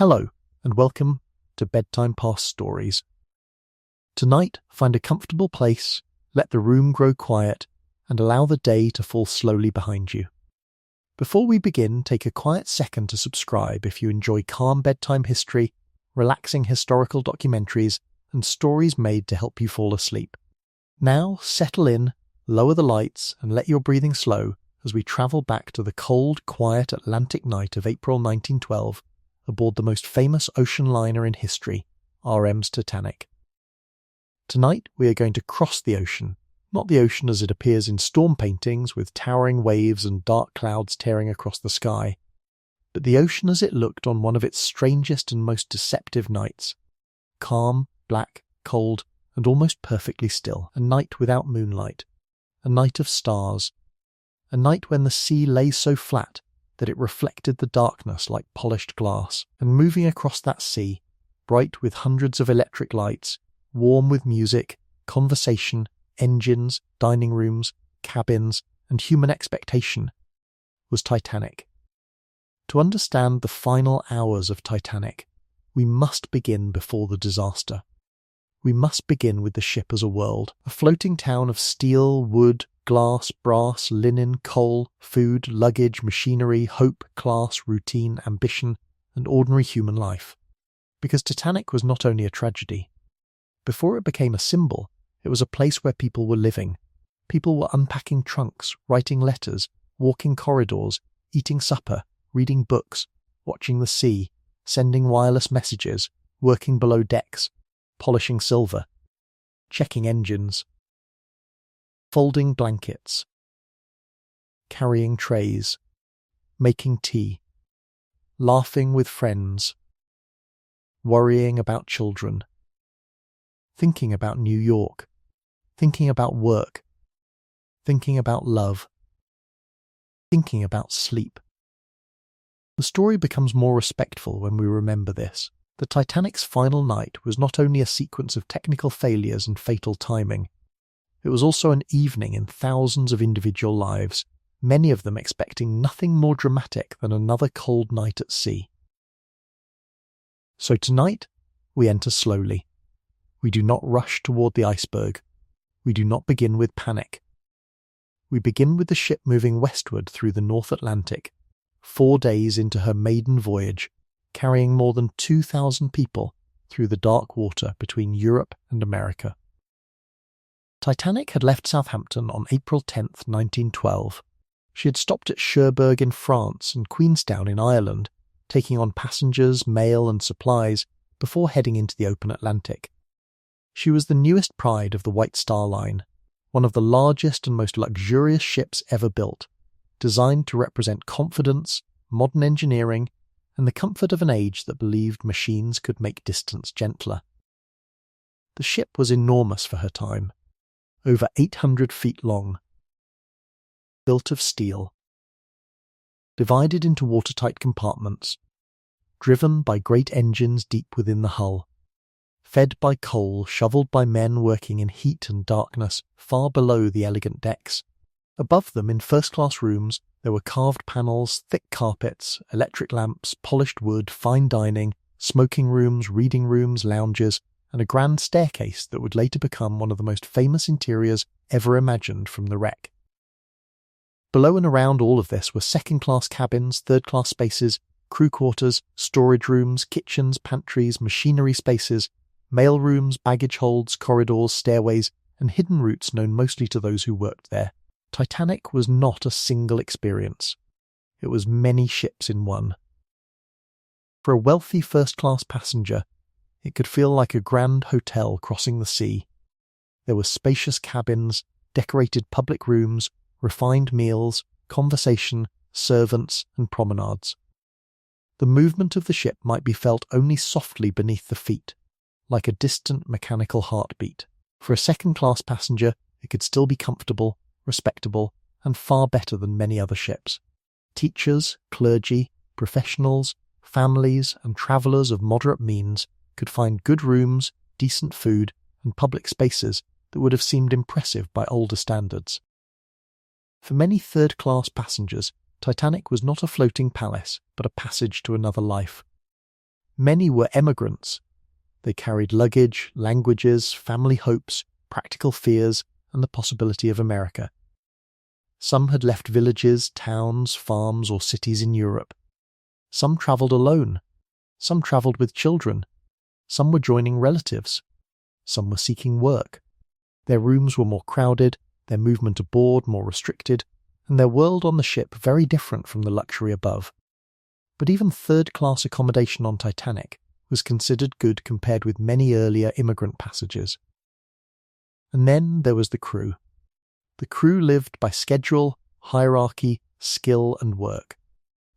Hello, and welcome to Bedtime Past Stories. Tonight, find a comfortable place, let the room grow quiet, and allow the day to fall slowly behind you. Before we begin, take a quiet second to subscribe if you enjoy calm bedtime history, relaxing historical documentaries, and stories made to help you fall asleep. Now, settle in, lower the lights, and let your breathing slow as we travel back to the cold, quiet Atlantic night of April 1912 aboard the most famous ocean liner in history, RMS Titanic. Tonight we are going to cross the ocean, not the ocean as it appears in storm paintings with towering waves and dark clouds tearing across the sky, but the ocean as it looked on one of its strangest and most deceptive nights. Calm, black, cold, and almost perfectly still, a night without moonlight, a night of stars, a night when the sea lay so flat that it reflected the darkness like polished glass, and moving across that sea, bright with hundreds of electric lights, warm with music, conversation, engines, dining rooms, cabins, and human expectation, was Titanic. To understand the final hours of Titanic, we must begin before the disaster. We must begin with the ship as a world, a floating town of steel, wood, glass, brass, linen, coal, food, luggage, machinery, hope, class, routine, ambition, and ordinary human life. Because Titanic was not only a tragedy. Before it became a symbol, it was a place where people were living. People were unpacking trunks, writing letters, walking corridors, eating supper, reading books, watching the sea, sending wireless messages, working below decks, polishing silver, checking engines, folding blankets, carrying trays, making tea, laughing with friends, worrying about children, thinking about New York, thinking about work, thinking about love, thinking about sleep. The story becomes more respectful when we remember this. The Titanic's final night was not only a sequence of technical failures and fatal timing, it was also an evening in thousands of individual lives, many of them expecting nothing more dramatic than another cold night at sea. So tonight, we enter slowly. We do not rush toward the iceberg. We do not begin with panic. We begin with the ship moving westward through the North Atlantic, 4 days into her maiden voyage, carrying more than 2,000 people through the dark water between Europe and America. Titanic had left Southampton on April 10, 1912. She had stopped at Cherbourg in France and Queenstown in Ireland, taking on passengers, mail and supplies before heading into the open Atlantic. She was the newest pride of the White Star Line, one of the largest and most luxurious ships ever built, designed to represent confidence, modern engineering, and the comfort of an age that believed machines could make distance gentler. The ship was enormous for her time, over 800 feet long, built of steel, divided into watertight compartments, driven by great engines deep within the hull, fed by coal shoveled by men working in heat and darkness far below the elegant decks. Above them, in first-class rooms, there were carved panels, thick carpets, electric lamps, polished wood, fine dining, smoking rooms, reading rooms, lounges, and a grand staircase that would later become one of the most famous interiors ever imagined from the wreck. Below and around all of this were second-class cabins, third-class spaces, crew quarters, storage rooms, kitchens, pantries, machinery spaces, mail rooms, baggage holds, corridors, stairways, and hidden routes known mostly to those who worked there. Titanic was not a single experience. It was many ships in one. For a wealthy first-class passenger, it could feel like a grand hotel crossing the sea. There were spacious cabins, decorated public rooms, refined meals, conversation, servants, and promenades. The movement of the ship might be felt only softly beneath the feet, like a distant mechanical heartbeat. For a second-class passenger, it could still be comfortable, respectable, and far better than many other ships. Teachers, clergy, professionals, families, and travellers of moderate means could find good rooms, decent food, and public spaces that would have seemed impressive by older standards. For many third-class passengers, Titanic was not a floating palace, but a passage to another life. Many were emigrants. They carried luggage, languages, family hopes, practical fears, and the possibility of America. Some had left villages, towns, farms, or cities in Europe. Some travelled alone. Some travelled with children. Some were joining relatives. Some were seeking work. Their rooms were more crowded, their movement aboard more restricted, and their world on the ship very different from the luxury above. But even third-class accommodation on Titanic was considered good compared with many earlier immigrant passages. And then there was the crew. The crew lived by schedule, hierarchy, skill and work.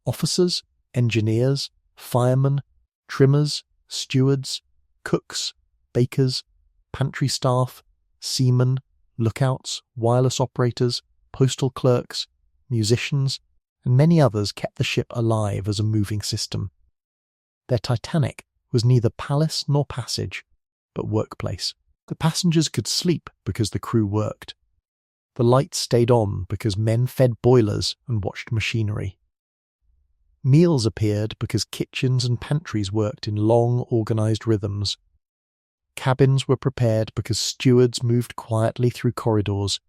Officers, engineers, firemen, trimmers, stewards, cooks, bakers, pantry staff, seamen, lookouts, wireless operators, postal clerks, musicians, and many others kept the ship alive as a moving system. Their Titanic was neither palace nor passage, but workplace. The passengers could sleep because the crew worked. The lights stayed on because men fed boilers and watched machinery. Meals appeared because kitchens and pantries worked in long, organised rhythms. Cabins were prepared because stewards moved quietly through corridors.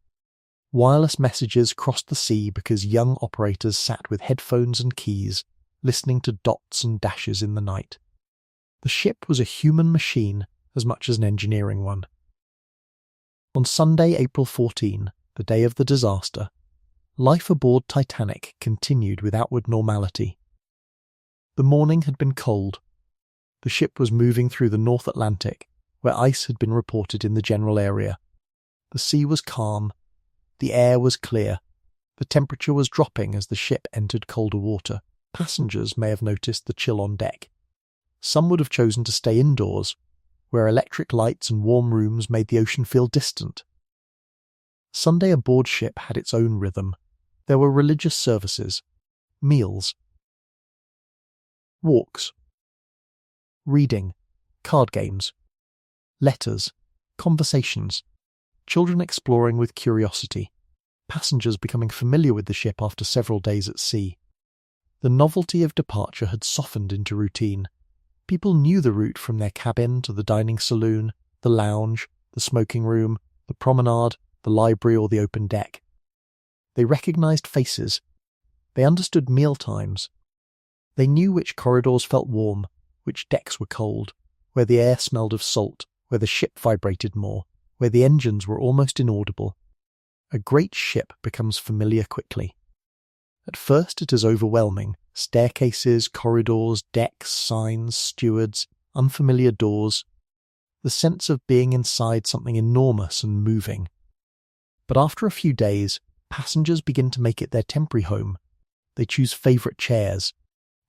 Wireless messages crossed the sea because young operators sat with headphones and keys, listening to dots and dashes in the night. The ship was a human machine as much as an engineering one. On Sunday, April 14, the day of the disaster, life aboard Titanic continued with outward normality. The morning had been cold. The ship was moving through the North Atlantic, where ice had been reported in the general area. The sea was calm. The air was clear. The temperature was dropping as the ship entered colder water. Passengers may have noticed the chill on deck. Some would have chosen to stay indoors, where electric lights and warm rooms made the ocean feel distant. Sunday aboard ship had its own rhythm. There were religious services, meals, walks, reading, card games, letters, conversations, children exploring with curiosity, passengers becoming familiar with the ship after several days at sea. The novelty of departure had softened into routine. People knew the route from their cabin to the dining saloon, the lounge, the smoking room, the promenade, the library or the open deck. They recognised faces. They understood meal times. They knew which corridors felt warm, which decks were cold, where the air smelled of salt, where the ship vibrated more, where the engines were almost inaudible. A great ship becomes familiar quickly. At first it is overwhelming. Staircases, corridors, decks, signs, stewards, unfamiliar doors. The sense of being inside something enormous and moving. But after a few days, passengers begin to make it their temporary home. They choose favourite chairs.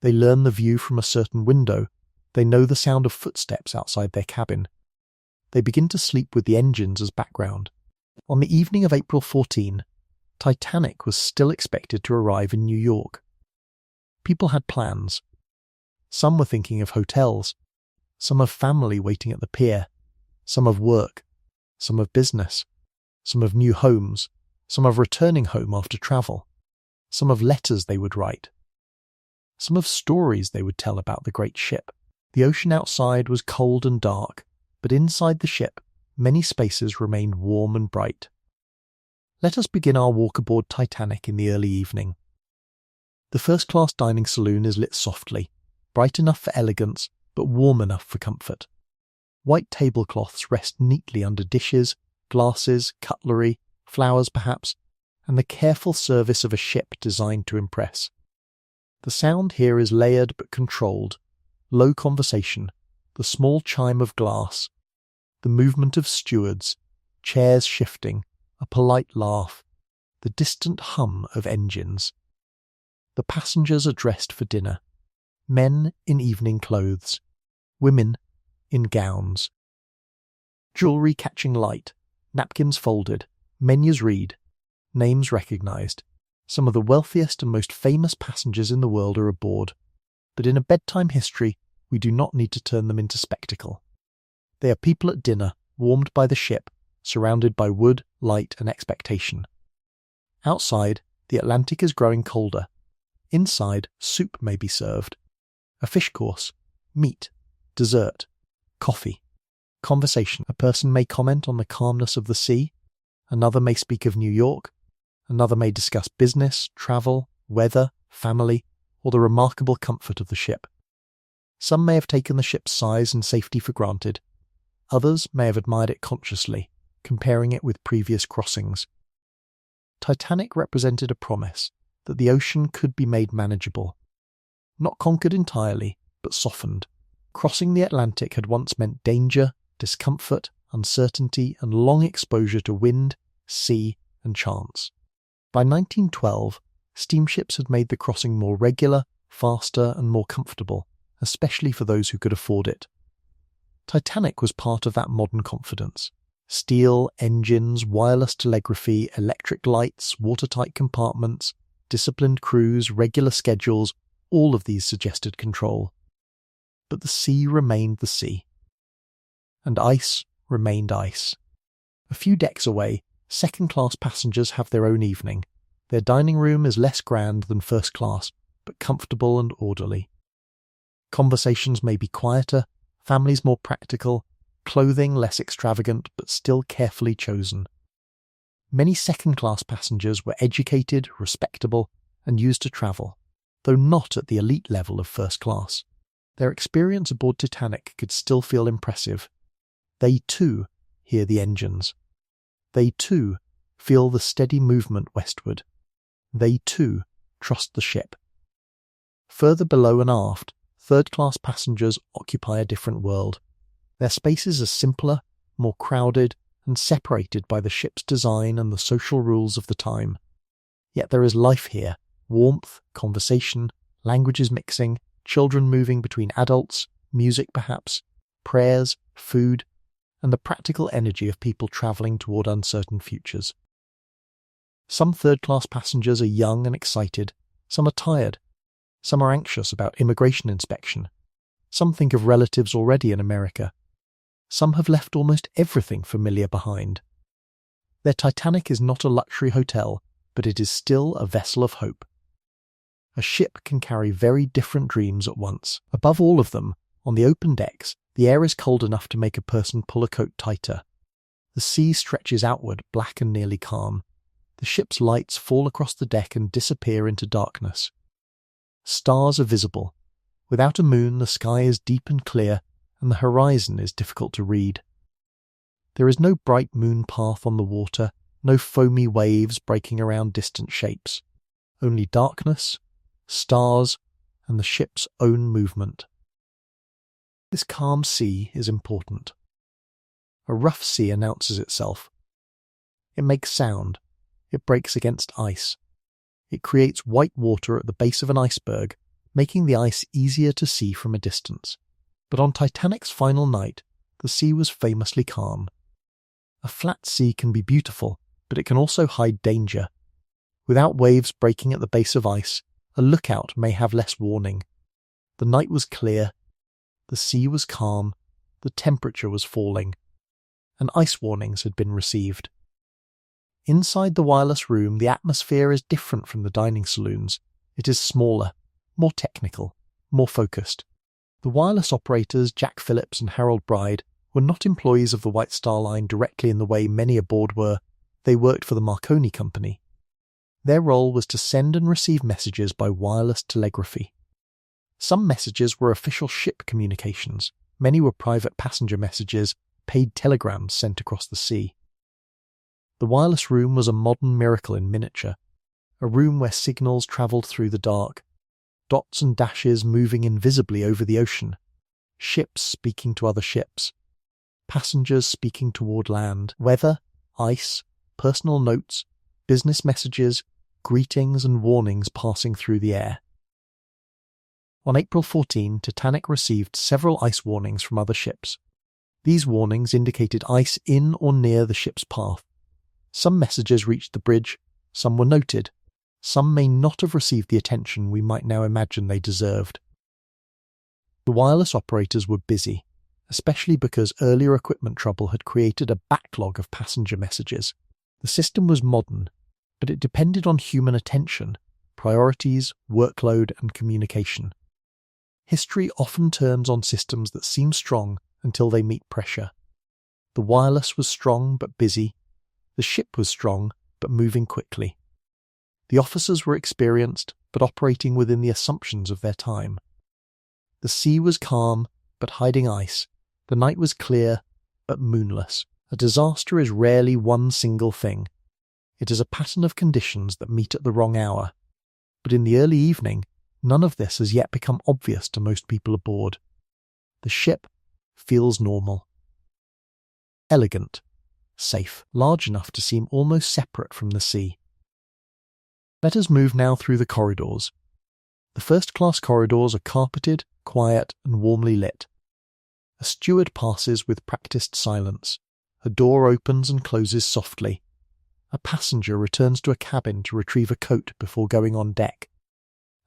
They learn the view from a certain window. They know the sound of footsteps outside their cabin. They begin to sleep with the engines as background. On the evening of April 14, Titanic was still expected to arrive in New York. People had plans. Some were thinking of hotels, some of family waiting at the pier, some of work, some of business, some of new homes, some of returning home after travel, some of letters they would write, some of stories they would tell about the great ship. The ocean outside was cold and dark, but inside the ship, many spaces remained warm and bright. Let us begin our walk aboard Titanic in the early evening. The first-class dining saloon is lit softly, bright enough for elegance, but warm enough for comfort. White tablecloths rest neatly under dishes, glasses, cutlery, flowers perhaps, and the careful service of a ship designed to impress. The sound here is layered but controlled, low conversation, the small chime of glass, the movement of stewards, chairs shifting, a polite laugh, the distant hum of engines. The passengers are dressed for dinner, men in evening clothes, women in gowns. Jewellery catching light, napkins folded, menus read, names recognised. Some of the wealthiest and most famous passengers in the world are aboard, but in a bedtime history we do not need to turn them into spectacle. They are people at dinner, warmed by the ship, surrounded by wood, light and expectation. Outside, the Atlantic is growing colder. Inside, soup may be served. A fish course, meat, Dessert. Coffee. Conversation. A person may comment on the calmness of the sea. Another may speak of New York. Another may discuss business, travel, weather, family, or the remarkable comfort of the ship. Some may have taken the ship's size and safety for granted. Others may have admired it consciously, comparing it with previous crossings. Titanic represented a promise that the ocean could be made manageable. Not conquered entirely, but softened. Crossing the Atlantic had once meant danger, discomfort, uncertainty, and long exposure to wind, sea, and chance. By 1912, steamships had made the crossing more regular, faster, and more comfortable, especially for those who could afford it. Titanic was part of that modern confidence. Steel engines, wireless telegraphy, electric lights, watertight compartments, disciplined crews, regular schedules, all of these suggested control. But the sea remained the sea. And ice remained ice. A few decks away, second-class passengers have their own evening. Their dining room is less grand than first class, but comfortable and orderly. Conversations may be quieter, families more practical, clothing less extravagant but still carefully chosen. Many second-class passengers were educated, respectable, and used to travel, though not at the elite level of first class. Their experience aboard Titanic could still feel impressive. They too hear the engines. They too feel the steady movement westward. They too trust the ship. Further below and aft, third-class passengers occupy a different world. Their spaces are simpler, more crowded, and separated by the ship's design and the social rules of the time. Yet there is life here, warmth, conversation, languages mixing, children moving between adults, music perhaps, prayers, food, and the practical energy of people travelling toward uncertain futures. Some third-class passengers are young and excited, some are tired, some are anxious about immigration inspection, some think of relatives already in America, some have left almost everything familiar behind. Their Titanic is not a luxury hotel, but it is still a vessel of hope. A ship can carry very different dreams at once. Above all of them, on the open decks, the air is cold enough to make a person pull a coat tighter. The sea stretches outward, black and nearly calm. The ship's lights fall across the deck and disappear into darkness. Stars are visible. Without a moon, the sky is deep and clear, and the horizon is difficult to read. There is no bright moon path on the water, no foamy waves breaking around distant shapes. Only darkness, stars, and the ship's own movement. This calm sea is important. A rough sea announces itself. It makes sound. It breaks against ice. It creates white water at the base of an iceberg, making the ice easier to see from a distance. But on Titanic's final night, the sea was famously calm. A flat sea can be beautiful, but it can also hide danger. Without waves breaking at the base of ice, a lookout may have less warning. The night was clear, the sea was calm, the temperature was falling, and ice warnings had been received. Inside the wireless room, the atmosphere is different from the dining saloons. It is smaller, more technical, more focused. The wireless operators, Jack Phillips and Harold Bride, were not employees of the White Star Line directly in the way many aboard were. They worked for the Marconi Company. Their role was to send and receive messages by wireless telegraphy. Some messages were official ship communications. Many were private passenger messages, paid telegrams sent across the sea. The wireless room was a modern miracle in miniature, a room where signals travelled through the dark, dots and dashes moving invisibly over the ocean, ships speaking to other ships, passengers speaking toward land, weather, ice, personal notes, business messages, greetings and warnings passing through the air. On April 14, Titanic received several ice warnings from other ships. These warnings indicated ice in or near the ship's path. Some messages reached the bridge, some were noted, some may not have received the attention we might now imagine they deserved. The wireless operators were busy, especially because earlier equipment trouble had created a backlog of passenger messages. The system was modern, but it depended on human attention, priorities, workload, and communication. History often turns on systems that seem strong until they meet pressure. The wireless was strong but busy. The ship was strong but moving quickly. The officers were experienced but operating within the assumptions of their time. The sea was calm but hiding ice. The night was clear but moonless. A disaster is rarely one single thing. It is a pattern of conditions that meet at the wrong hour. But in the early evening, none of this has yet become obvious to most people aboard. The ship feels normal. Elegant, safe, large enough to seem almost separate from the sea. Let us move now through the corridors. The first-class corridors are carpeted, quiet, and warmly lit. A steward passes with practiced silence. A door opens and closes softly. A passenger returns to a cabin to retrieve a coat before going on deck.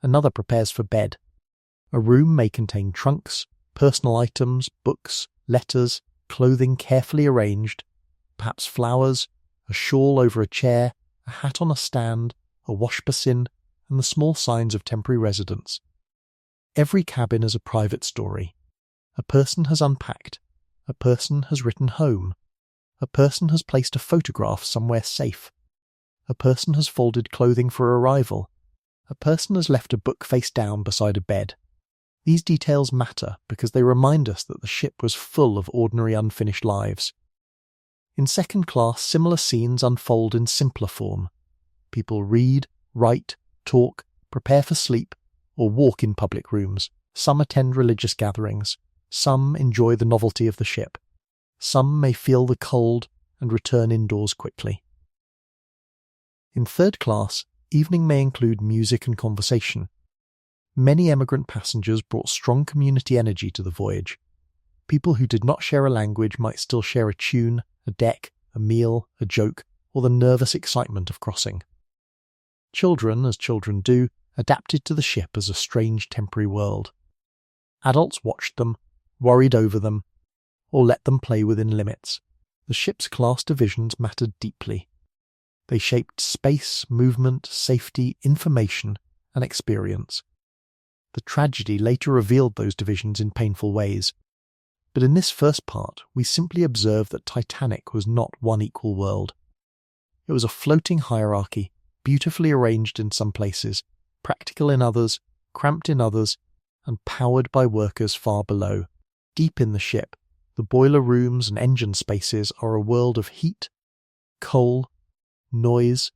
Another prepares for bed. A room may contain trunks, personal items, books, letters, clothing carefully arranged, perhaps flowers, a shawl over a chair, a hat on a stand, a wash basin, and the small signs of temporary residence. Every cabin is a private story. A person has unpacked. A person has written home. A person has placed a photograph somewhere safe. A person has folded clothing for arrival. A person has left a book face down beside a bed. These details matter because they remind us that the ship was full of ordinary unfinished lives. In second class, similar scenes unfold in simpler form. People read, write, talk, prepare for sleep, or walk in public rooms. Some attend religious gatherings. Some enjoy the novelty of the ship. Some may feel the cold and return indoors quickly. In third class, evening may include music and conversation. Many emigrant passengers brought strong community energy to the voyage. People who did not share a language might still share a tune, a deck, a meal, a joke, or the nervous excitement of crossing. Children, as children do, adapted to the ship as a strange temporary world. Adults watched them, worried over them, or let them play within limits. The ship's class divisions mattered deeply. They shaped space, movement, safety, information, and experience. The tragedy later revealed those divisions in painful ways. But in this first part, we simply observe that Titanic was not one equal world. It was a floating hierarchy, beautifully arranged in some places, practical in others, cramped in others, and powered by workers far below. Deep in the ship, the boiler rooms and engine spaces are a world of heat, coal, noise,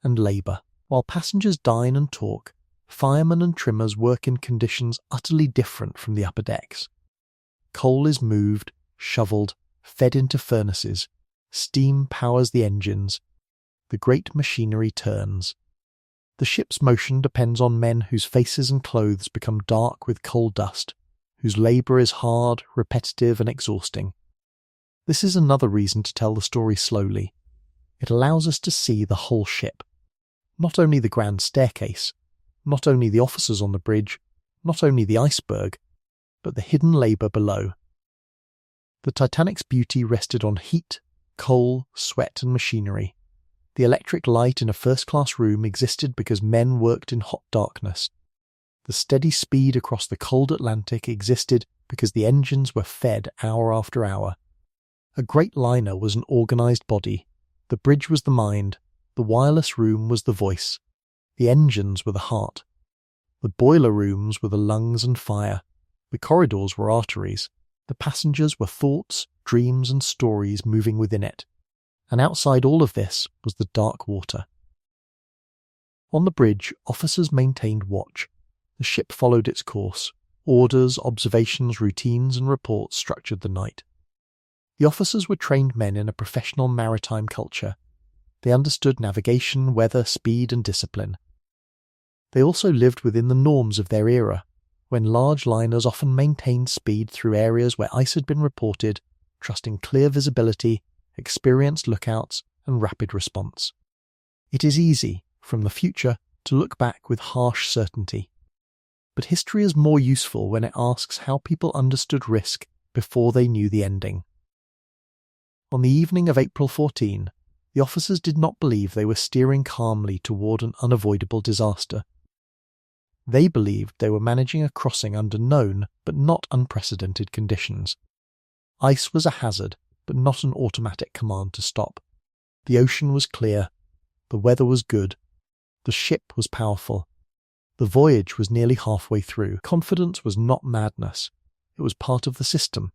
and labour. While passengers dine and talk, firemen and trimmers work in conditions utterly different from the upper decks. Coal is moved, shovelled, fed into furnaces. Steam powers the engines. The great machinery turns. The ship's motion depends on men whose faces and clothes become dark with coal dust, whose labour is hard, repetitive, and exhausting. This is another reason to tell the story slowly. It allows us to see the whole ship. Not only the grand staircase, not only the officers on the bridge, not only the iceberg, but the hidden labour below. The Titanic's beauty rested on heat, coal, sweat, and machinery. The electric light in a first-class room existed because men worked in hot darkness. The steady speed across the cold Atlantic existed because the engines were fed hour after hour. A great liner was an organised body. The bridge was the mind. The wireless room was the voice. The engines were the heart. The boiler rooms were the lungs and fire. The corridors were arteries. The passengers were thoughts, dreams, and stories moving within it. And outside all of this was the dark water. On the bridge, officers maintained watch. The ship followed its course. Orders, observations, routines, and reports structured the night. The officers were trained men in a professional maritime culture. They understood navigation, weather, speed, and discipline. They also lived within the norms of their era, when large liners often maintained speed through areas where ice had been reported, trusting clear visibility, experienced lookouts, and rapid response. It is easy, from the future, to look back with harsh certainty. But history is more useful when it asks how people understood risk before they knew the ending. On the evening of April 14, the officers did not believe they were steering calmly toward an unavoidable disaster. They believed they were managing a crossing under known but not unprecedented conditions. Ice was a hazard, but not an automatic command to stop. The ocean was clear. The weather was good. The ship was powerful. The voyage was nearly halfway through. Confidence was not madness. It was part of the system.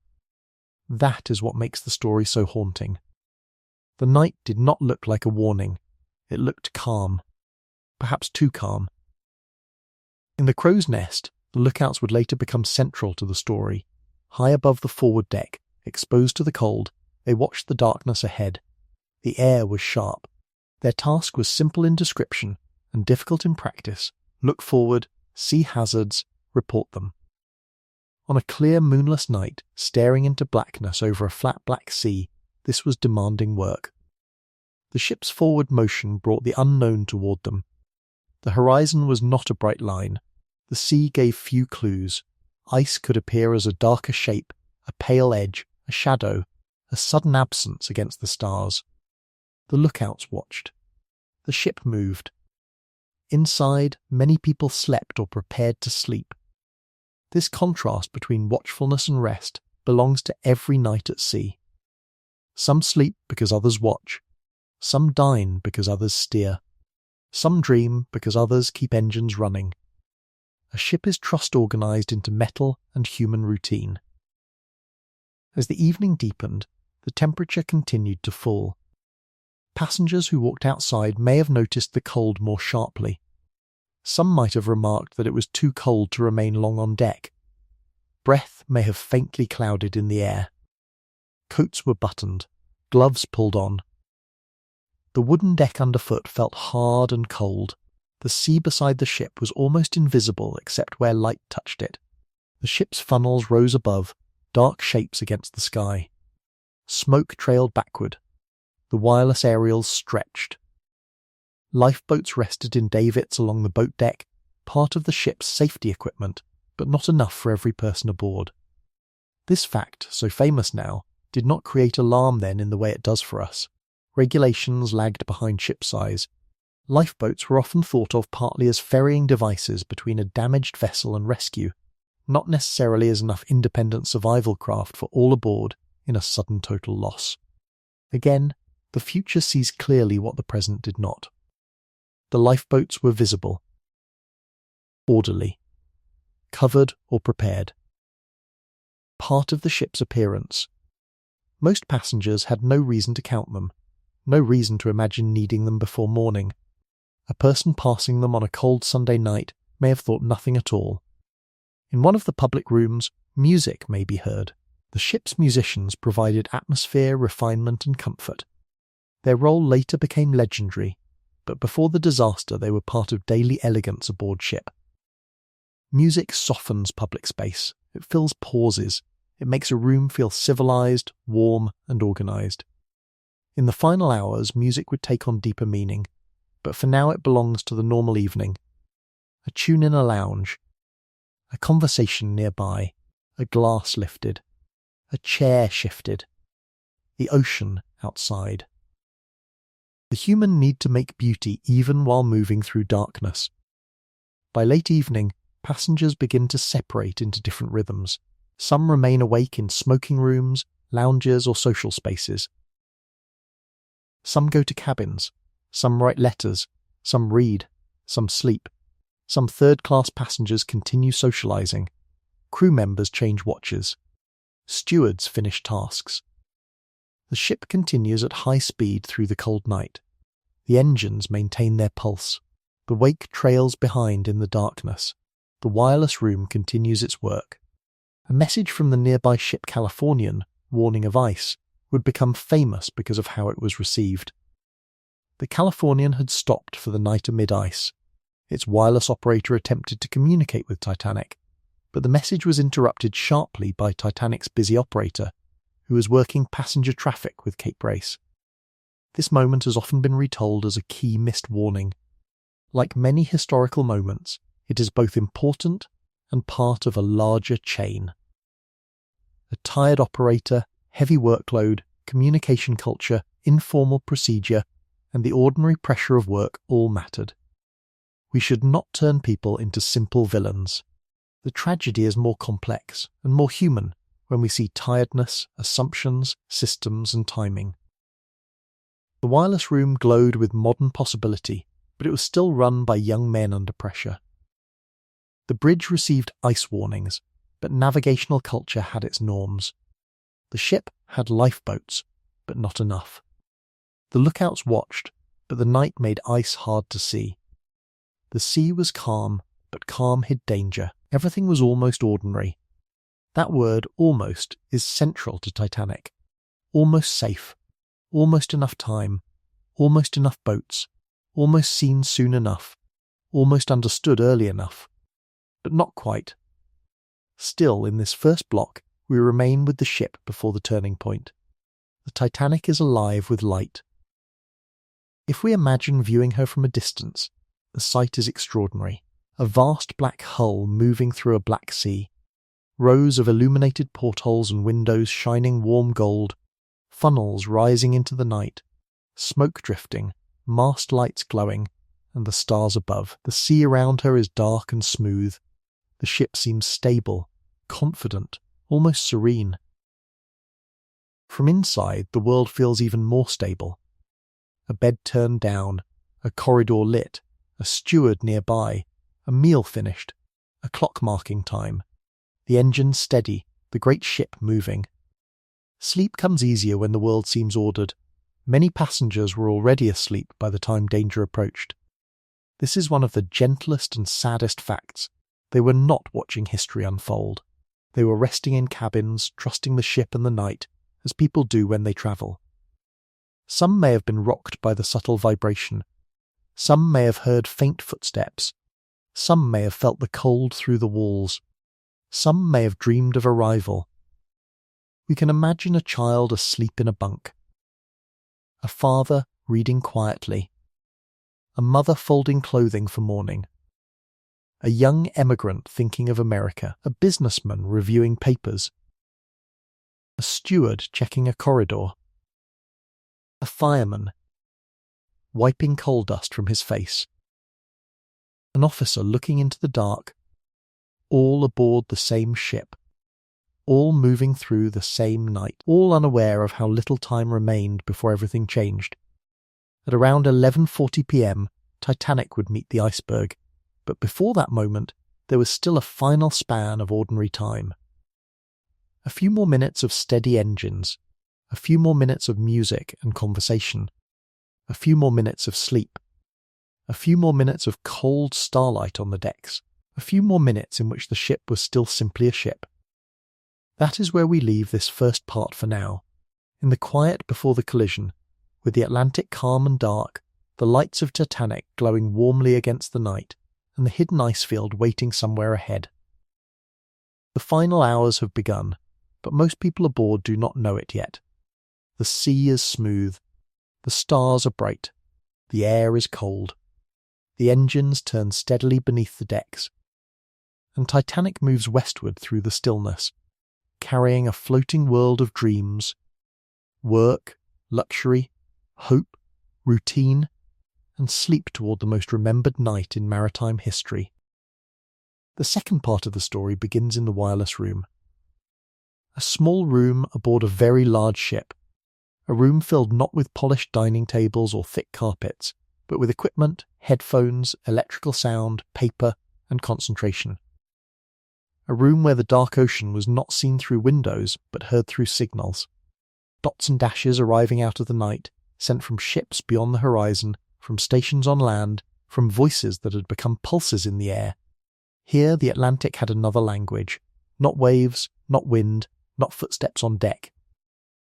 That is what makes the story so haunting. The night did not look like a warning. It looked calm. Perhaps too calm. In the crow's nest, the lookouts would later become central to the story. High above the forward deck, exposed to the cold, they watched the darkness ahead. The air was sharp. Their task was simple in description and difficult in practice. Look forward, see hazards, report them. On a clear moonless night, staring into blackness over a flat black sea, this was demanding work. The ship's forward motion brought the unknown toward them. The horizon was not a bright line. The sea gave few clues. Ice could appear as a darker shape, a pale edge, a shadow, a sudden absence against the stars. The lookouts watched. The ship moved. Inside, many people slept or prepared to sleep. This contrast between watchfulness and rest belongs to every night at sea. Some sleep because others watch. Some dine because others steer. Some dream because others keep engines running. A ship is trust organized into metal and human routine. As the evening deepened, the temperature continued to fall. Passengers who walked outside may have noticed the cold more sharply. Some might have remarked that it was too cold to remain long on deck. Breath may have faintly clouded in the air. Coats were buttoned, gloves pulled on. The wooden deck underfoot felt hard and cold. The sea beside the ship was almost invisible except where light touched it. The ship's funnels rose above, dark shapes against the sky. Smoke trailed backward. The wireless aerials stretched. Lifeboats rested in davits along the boat deck, part of the ship's safety equipment, but not enough for every person aboard. This fact, so famous now, did not create alarm then in the way it does for us. Regulations lagged behind ship size. Lifeboats were often thought of partly as ferrying devices between a damaged vessel and rescue, not necessarily as enough independent survival craft for all aboard in a sudden total loss. Again, the future sees clearly what the present did not. The lifeboats were visible, orderly, covered or prepared. Part of the ship's appearance. Most passengers had no reason to count them, no reason to imagine needing them before morning. A person passing them on a cold Sunday night may have thought nothing at all. In one of the public rooms, music may be heard. The ship's musicians provided atmosphere, refinement and comfort. Their role later became legendary, but before the disaster they were part of daily elegance aboard ship. Music softens public space. It fills pauses. It makes a room feel civilized, warm and organized. In the final hours, music would take on deeper meaning, but for now it belongs to the normal evening. A tune in a lounge, a conversation nearby, a glass lifted, a chair shifted, the ocean outside. The human need to make beauty even while moving through darkness. By late evening, passengers begin to separate into different rhythms. Some remain awake in smoking rooms, lounges or social spaces. Some go to cabins, some write letters, some read, some sleep. Some third-class passengers continue socializing. Crew members change watches. Stewards finish tasks. The ship continues at high speed through the cold night. The engines maintain their pulse. The wake trails behind in the darkness. The wireless room continues its work. A message from the nearby ship Californian, warning of ice, would become famous because of how it was received. The Californian had stopped for the night amid ice. Its wireless operator attempted to communicate with Titanic, but the message was interrupted sharply by Titanic's busy operator, who was working passenger traffic with Cape Race. This moment has often been retold as a key missed warning. Like many historical moments, it is both important and part of a larger chain. A tired operator, heavy workload, communication culture, informal procedure, and the ordinary pressure of work all mattered. We should not turn people into simple villains. The tragedy is more complex and more human when we see tiredness, assumptions, systems, and timing. The wireless room glowed with modern possibility, but it was still run by young men under pressure. The bridge received ice warnings, but navigational culture had its norms. The ship had lifeboats, but not enough. The lookouts watched, but the night made ice hard to see. The sea was calm, but calm hid danger. Everything was almost ordinary. That word, almost, is central to Titanic. Almost safe. Almost enough time. Almost enough boats. Almost seen soon enough. Almost understood early enough. But not quite. Still, in this first block, we remain with the ship before the turning point. The Titanic is alive with light. If we imagine viewing her from a distance, the sight is extraordinary. A vast black hull moving through a black sea. Rows of illuminated portholes and windows shining warm gold. Funnels rising into the night. Smoke drifting. Mast lights glowing. And the stars above. The sea around her is dark and smooth. The ship seems stable, confident, almost serene. From inside, the world feels even more stable. A bed turned down. A corridor lit. A steward nearby. A meal finished, a clock marking time, the engine steady, the great ship moving. Sleep comes easier when the world seems ordered. Many passengers were already asleep by the time danger approached. This is one of the gentlest and saddest facts. They were not watching history unfold. They were resting in cabins, trusting the ship and the night, as people do when they travel. Some may have been rocked by the subtle vibration. Some may have heard faint footsteps. Some may have felt the cold through the walls. Some may have dreamed of arrival. We can imagine a child asleep in a bunk. A father reading quietly. A mother folding clothing for morning. A young emigrant thinking of America. A businessman reviewing papers. A steward checking a corridor. A fireman wiping coal dust from his face. An officer looking into the dark, all aboard the same ship, all moving through the same night, all unaware of how little time remained before everything changed. At around 11:40 p.m, Titanic would meet the iceberg, but before that moment, there was still a final span of ordinary time. A few more minutes of steady engines, a few more minutes of music and conversation, a few more minutes of sleep. A few more minutes of cold starlight on the decks. A few more minutes in which the ship was still simply a ship. That is where we leave this first part for now. In the quiet before the collision, with the Atlantic calm and dark, the lights of Titanic glowing warmly against the night, and the hidden ice field waiting somewhere ahead. The final hours have begun, but most people aboard do not know it yet. The sea is smooth. The stars are bright. The air is cold. The engines turn steadily beneath the decks, and Titanic moves westward through the stillness, carrying a floating world of dreams, work, luxury, hope, routine, and sleep toward the most remembered night in maritime history. The second part of the story begins in the wireless room. A small room aboard a very large ship, a room filled not with polished dining tables or thick carpets, but with equipment, headphones, electrical sound, paper, and concentration. A room where the dark ocean was not seen through windows, but heard through signals. Dots and dashes arriving out of the night, sent from ships beyond the horizon, from stations on land, from voices that had become pulses in the air. Here the Atlantic had another language. Not waves, not wind, not footsteps on deck.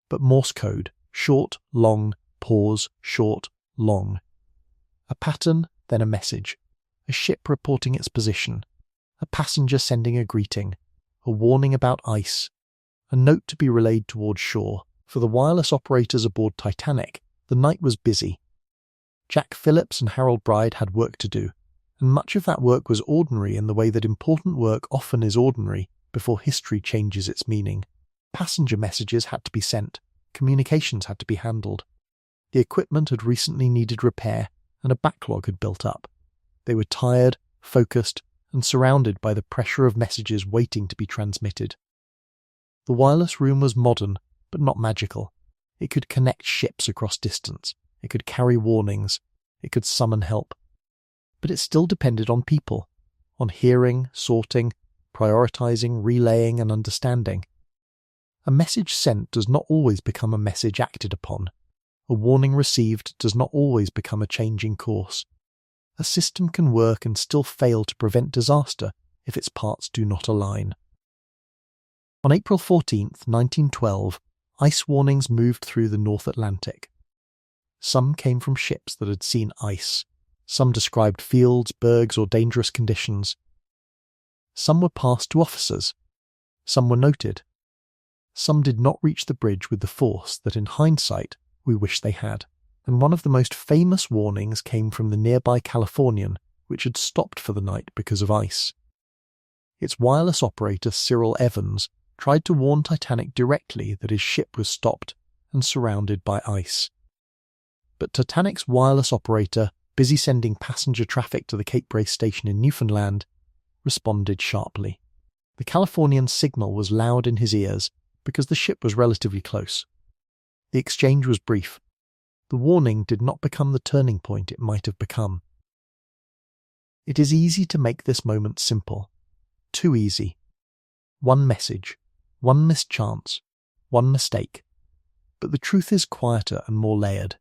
But Morse code, short, long, pause, short, long. A pattern, then a message. A ship reporting its position. A passenger sending a greeting. A warning about ice. A note to be relayed towards shore. For the wireless operators aboard Titanic, the night was busy. Jack Phillips and Harold Bride had work to do, and much of that work was ordinary in the way that important work often is ordinary before history changes its meaning. Passenger messages had to be sent. Communications had to be handled. The equipment had recently needed repair, and a backlog had built up. They were tired, focused, and surrounded by the pressure of messages waiting to be transmitted. The wireless room was modern, but not magical. It could connect ships across distance. It could carry warnings. It could summon help. But it still depended on people, on hearing, sorting, prioritizing, relaying, and understanding. A message sent does not always become a message acted upon. A warning received does not always become a change in course. A system can work and still fail to prevent disaster if its parts do not align. On April 14, 1912, ice warnings moved through the North Atlantic. Some came from ships that had seen ice. Some described fields, bergs, or dangerous conditions. Some were passed to officers. Some were noted. Some did not reach the bridge with the force that, in hindsight, we wish they had. And one of the most famous warnings came from the nearby Californian, which had stopped for the night because of ice. Its wireless operator, Cyril Evans, tried to warn Titanic directly that his ship was stopped and surrounded by ice. But Titanic's wireless operator, busy sending passenger traffic to the Cape Brace station in Newfoundland, responded sharply. The Californian's signal was loud in his ears because the ship was relatively close. The exchange was brief. The warning did not become the turning point it might have become. It is easy to make this moment simple. Too easy. One message, one mischance, one mistake. But the truth is quieter and more layered.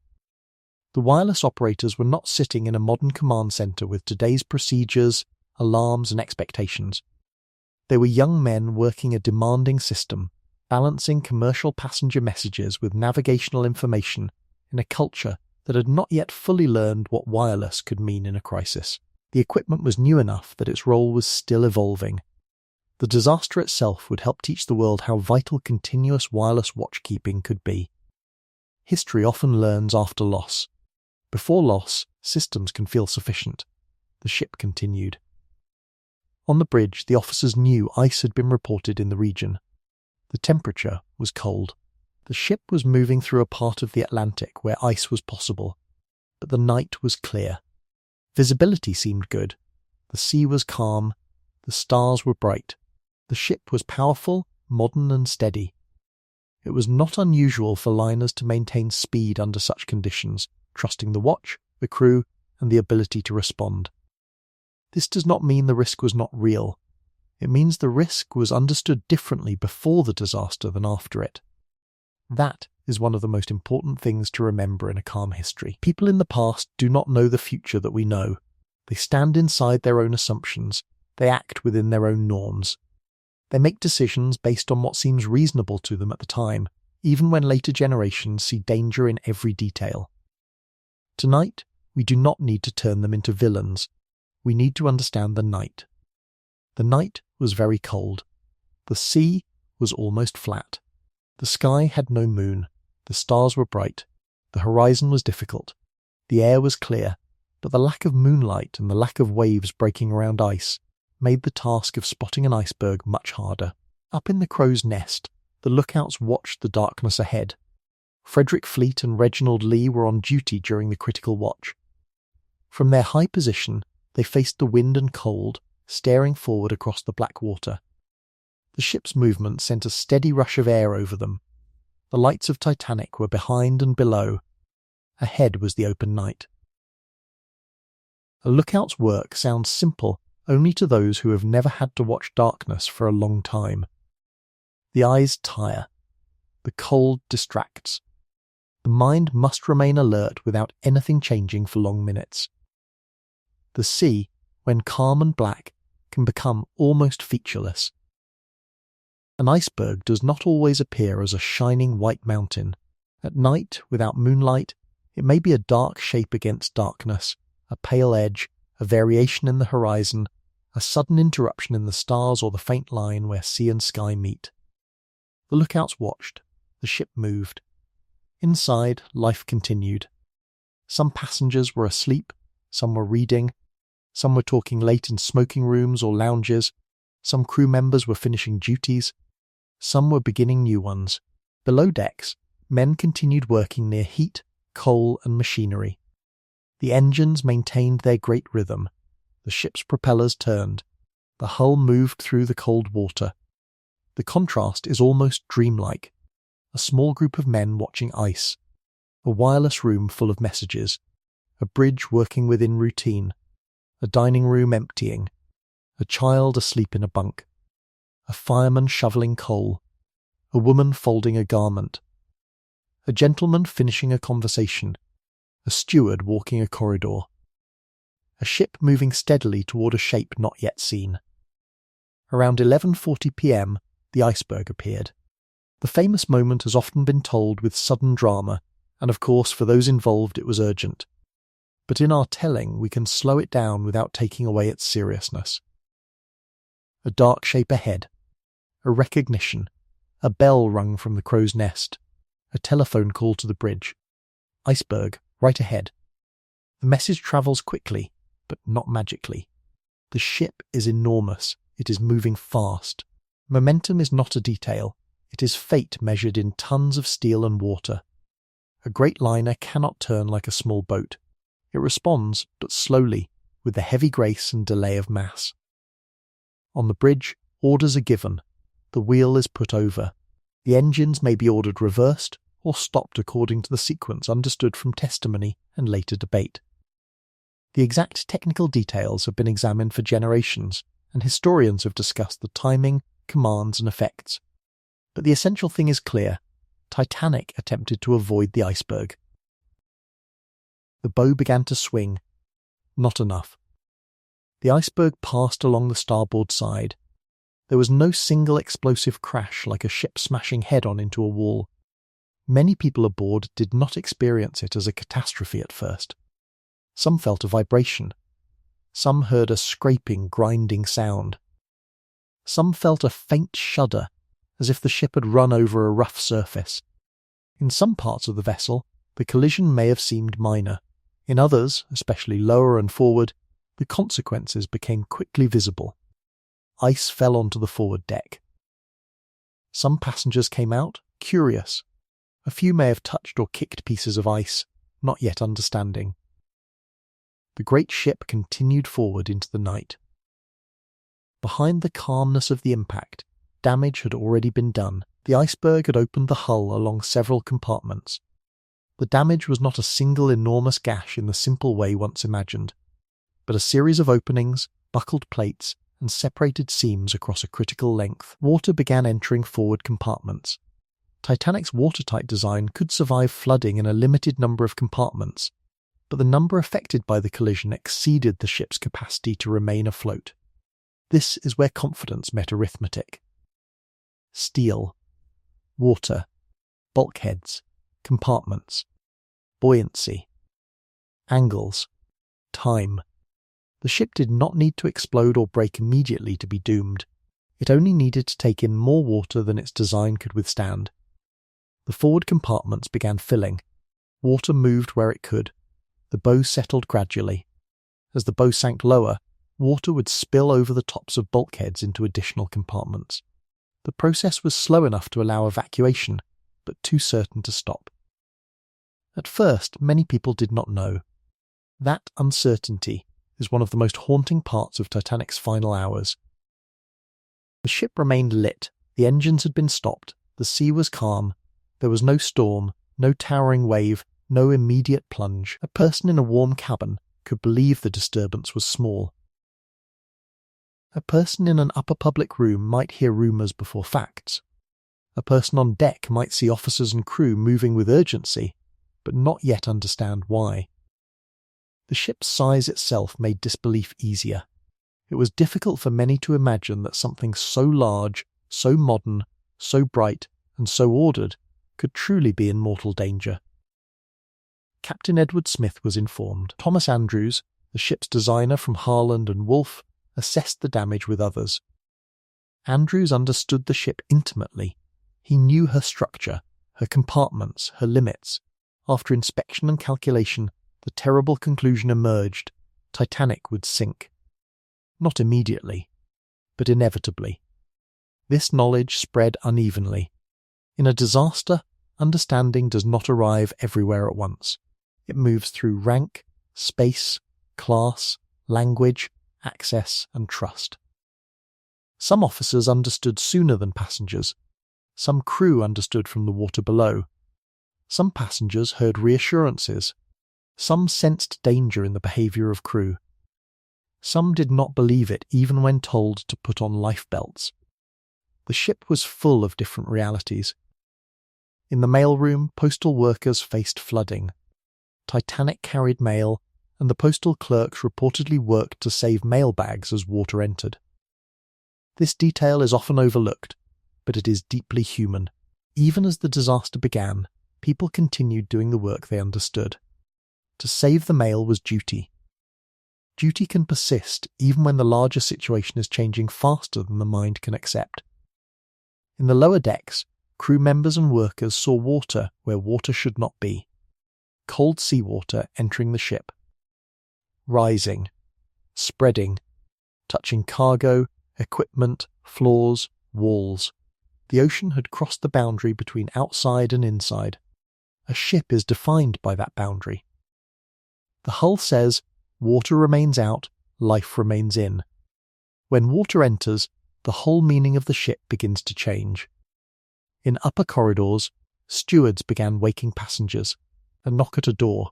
The wireless operators were not sitting in a modern command center with today's procedures, alarms, and expectations. They were young men working a demanding system, balancing commercial passenger messages with navigational information in a culture that had not yet fully learned what wireless could mean in a crisis. The equipment was new enough that its role was still evolving. The disaster itself would help teach the world how vital continuous wireless watchkeeping could be. History often learns after loss. Before loss, systems can feel sufficient. The ship continued. On the bridge, the officers knew ice had been reported in the region. The temperature was cold. The ship was moving through a part of the Atlantic where ice was possible, but the night was clear. Visibility seemed good. The sea was calm. The stars were bright. The ship was powerful, modern, and steady. It was not unusual for liners to maintain speed under such conditions, trusting the watch, the crew, and the ability to respond. This does not mean the risk was not real. It means the risk was understood differently before the disaster than after it. That is one of the most important things to remember in a calm history. People in the past do not know the future that we know. They stand inside their own assumptions. They act within their own norms. They make decisions based on what seems reasonable to them at the time, even when later generations see danger in every detail. Tonight, we do not need to turn them into villains. We need to understand the night. The night was very cold. The sea was almost flat. The sky had no moon. The stars were bright. The horizon was difficult. The air was clear, but the lack of moonlight and the lack of waves breaking around ice made the task of spotting an iceberg much harder. Up in the crow's nest, the lookouts watched the darkness ahead. Frederick Fleet and Reginald Lee were on duty during the critical watch. From their high position, they faced the wind and cold, staring forward across the black water. The ship's movement sent a steady rush of air over them. The lights of Titanic were behind and below. Ahead was the open night. A lookout's work sounds simple only to those who have never had to watch darkness for a long time. The eyes tire. The cold distracts. The mind must remain alert without anything changing for long minutes. The sea, when calm and black, can become almost featureless. An iceberg does not always appear as a shining white mountain. At night, without moonlight, it may be a dark shape against darkness, a pale edge, a variation in the horizon, a sudden interruption in the stars or the faint line where sea and sky meet. The lookouts watched. The ship moved. Inside, life continued. Some passengers were asleep, some were reading, some were talking late in smoking rooms or lounges, some crew members were finishing duties, some were beginning new ones. Below decks, men continued working near heat, coal, and machinery. The engines maintained their great rhythm. The ship's propellers turned. The hull moved through the cold water. The contrast is almost dreamlike. A small group of men watching ice. A wireless room full of messages. A bridge working within routine. A dining room emptying. A child asleep in a bunk. A fireman shoveling coal. A woman folding a garment. A gentleman finishing a conversation. A steward walking a corridor. A ship moving steadily toward a shape not yet seen. Around 11:40 p.m, the iceberg appeared. The famous moment has often been told with sudden drama, and of course for those involved it was urgent. But in our telling we can slow it down without taking away its seriousness. A dark shape ahead. A recognition. A bell rung from the crow's nest. A telephone call to the bridge. Iceberg, right ahead. The message travels quickly, but not magically. The ship is enormous. It is moving fast. Momentum is not a detail. It is fate measured in tons of steel and water. A great liner cannot turn like a small boat. It responds, but slowly, with the heavy grace and delay of mass. On the bridge, orders are given. The wheel is put over. The engines may be ordered reversed or stopped according to the sequence understood from testimony and later debate. The exact technical details have been examined for generations, and historians have discussed the timing, commands and effects. But the essential thing is clear. Titanic attempted to avoid the iceberg. The bow began to swing. Not enough. The iceberg passed along the starboard side. There was no single explosive crash like a ship smashing head-on into a wall. Many people aboard did not experience it as a catastrophe at first. Some felt a vibration. Some heard a scraping, grinding sound. Some felt a faint shudder, as if the ship had run over a rough surface. In some parts of the vessel, the collision may have seemed minor. In others, especially lower and forward, the consequences became quickly visible. Ice fell onto the forward deck. Some passengers came out, curious. A few may have touched or kicked pieces of ice, not yet understanding. The great ship continued forward into the night. Behind the calmness of the impact, damage had already been done. The iceberg had opened the hull along several compartments. The damage was not a single enormous gash in the simple way once imagined, but a series of openings, buckled plates, and separated seams across a critical length. Water began entering forward compartments. Titanic's watertight design could survive flooding in a limited number of compartments, but the number affected by the collision exceeded the ship's capacity to remain afloat. This is where confidence met arithmetic. Steel, water, bulkheads, compartments, buoyancy, angles, time. The ship did not need to explode or break immediately to be doomed. It only needed to take in more water than its design could withstand. The forward compartments began filling. Water moved where it could. The bow settled gradually. As the bow sank lower, water would spill over the tops of bulkheads into additional compartments. The process was slow enough to allow evacuation, but too certain to stop. At first, many people did not know. That uncertainty is one of the most haunting parts of Titanic's final hours. The ship remained lit, the engines had been stopped, the sea was calm, there was no storm, no towering wave, no immediate plunge. A person in a warm cabin could believe the disturbance was small. A person in an upper public room might hear rumours before facts. A person on deck might see officers and crew moving with urgency, but not yet understand why. The ship's size itself made disbelief easier. It was difficult for many to imagine that something so large, so modern, so bright, and so ordered could truly be in mortal danger. Captain Edward Smith was informed. Thomas Andrews, the ship's designer from Harland and Wolff, assessed the damage with others. Andrews understood the ship intimately. He knew her structure, her compartments, her limits. After inspection and calculation, the terrible conclusion emerged: Titanic would sink. Not immediately, but inevitably. This knowledge spread unevenly. In a disaster, understanding does not arrive everywhere at once. It moves through rank, space, class, language, access, and trust. Some officers understood sooner than passengers. Some crew understood from the water below. Some passengers heard reassurances. Some sensed danger in the behaviour of crew. Some did not believe it even when told to put on lifebelts. The ship was full of different realities. In the mailroom, postal workers faced flooding. Titanic carried mail, and the postal clerks reportedly worked to save mailbags as water entered. This detail is often overlooked, but it is deeply human. Even as the disaster began, people continued doing the work they understood. To save the mail was duty. Duty can persist even when the larger situation is changing faster than the mind can accept. In the lower decks, crew members and workers saw water where water should not be. Cold seawater entering the ship. Rising, spreading, touching cargo, equipment, floors, walls. The ocean had crossed the boundary between outside and inside. A ship is defined by that boundary. The hull says, water remains out, life remains in. When water enters, the whole meaning of the ship begins to change. In upper corridors, stewards began waking passengers. A knock at a door.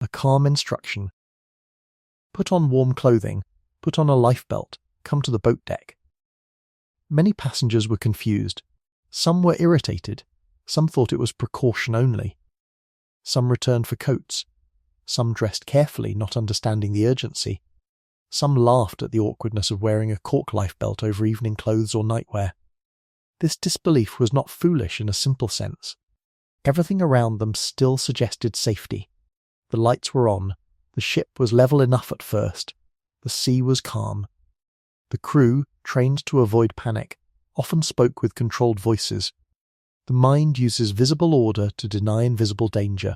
A calm instruction. Put on warm clothing, put on a lifebelt, come to the boat deck. Many passengers were confused. Some were irritated. Some thought it was precaution only. Some returned for coats. Some dressed carefully, not understanding the urgency. Some laughed at the awkwardness of wearing a cork lifebelt over evening clothes or nightwear. This disbelief was not foolish in a simple sense. Everything around them still suggested safety. The lights were on. The ship was level enough at first. The sea was calm. The crew, trained to avoid panic, often spoke with controlled voices. The mind uses visible order to deny invisible danger.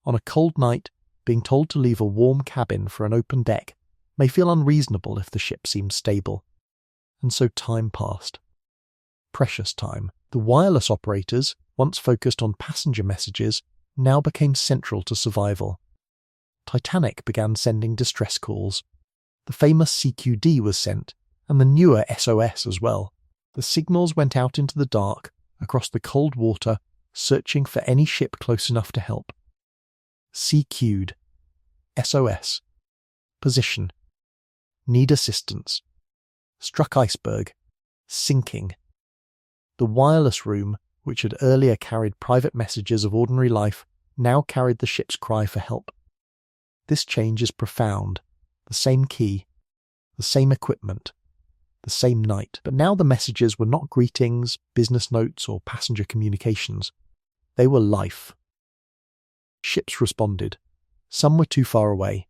On a cold night, being told to leave a warm cabin for an open deck may feel unreasonable if the ship seems stable. And so time passed. Precious time. The wireless operators, once focused on passenger messages, now became central to survival. Titanic began sending distress calls. The famous CQD was sent, and the newer SOS as well. The signals went out into the dark, across the cold water, searching for any ship close enough to help. CQ'd. SOS. Position. Need assistance. Struck iceberg. Sinking. The wireless room, which had earlier carried private messages of ordinary life, now carried the ship's cry for help. This change is profound. The same key, the same equipment, the same night. But now the messages were not greetings, business notes, or passenger communications. They were life. Ships responded. Some were too far away.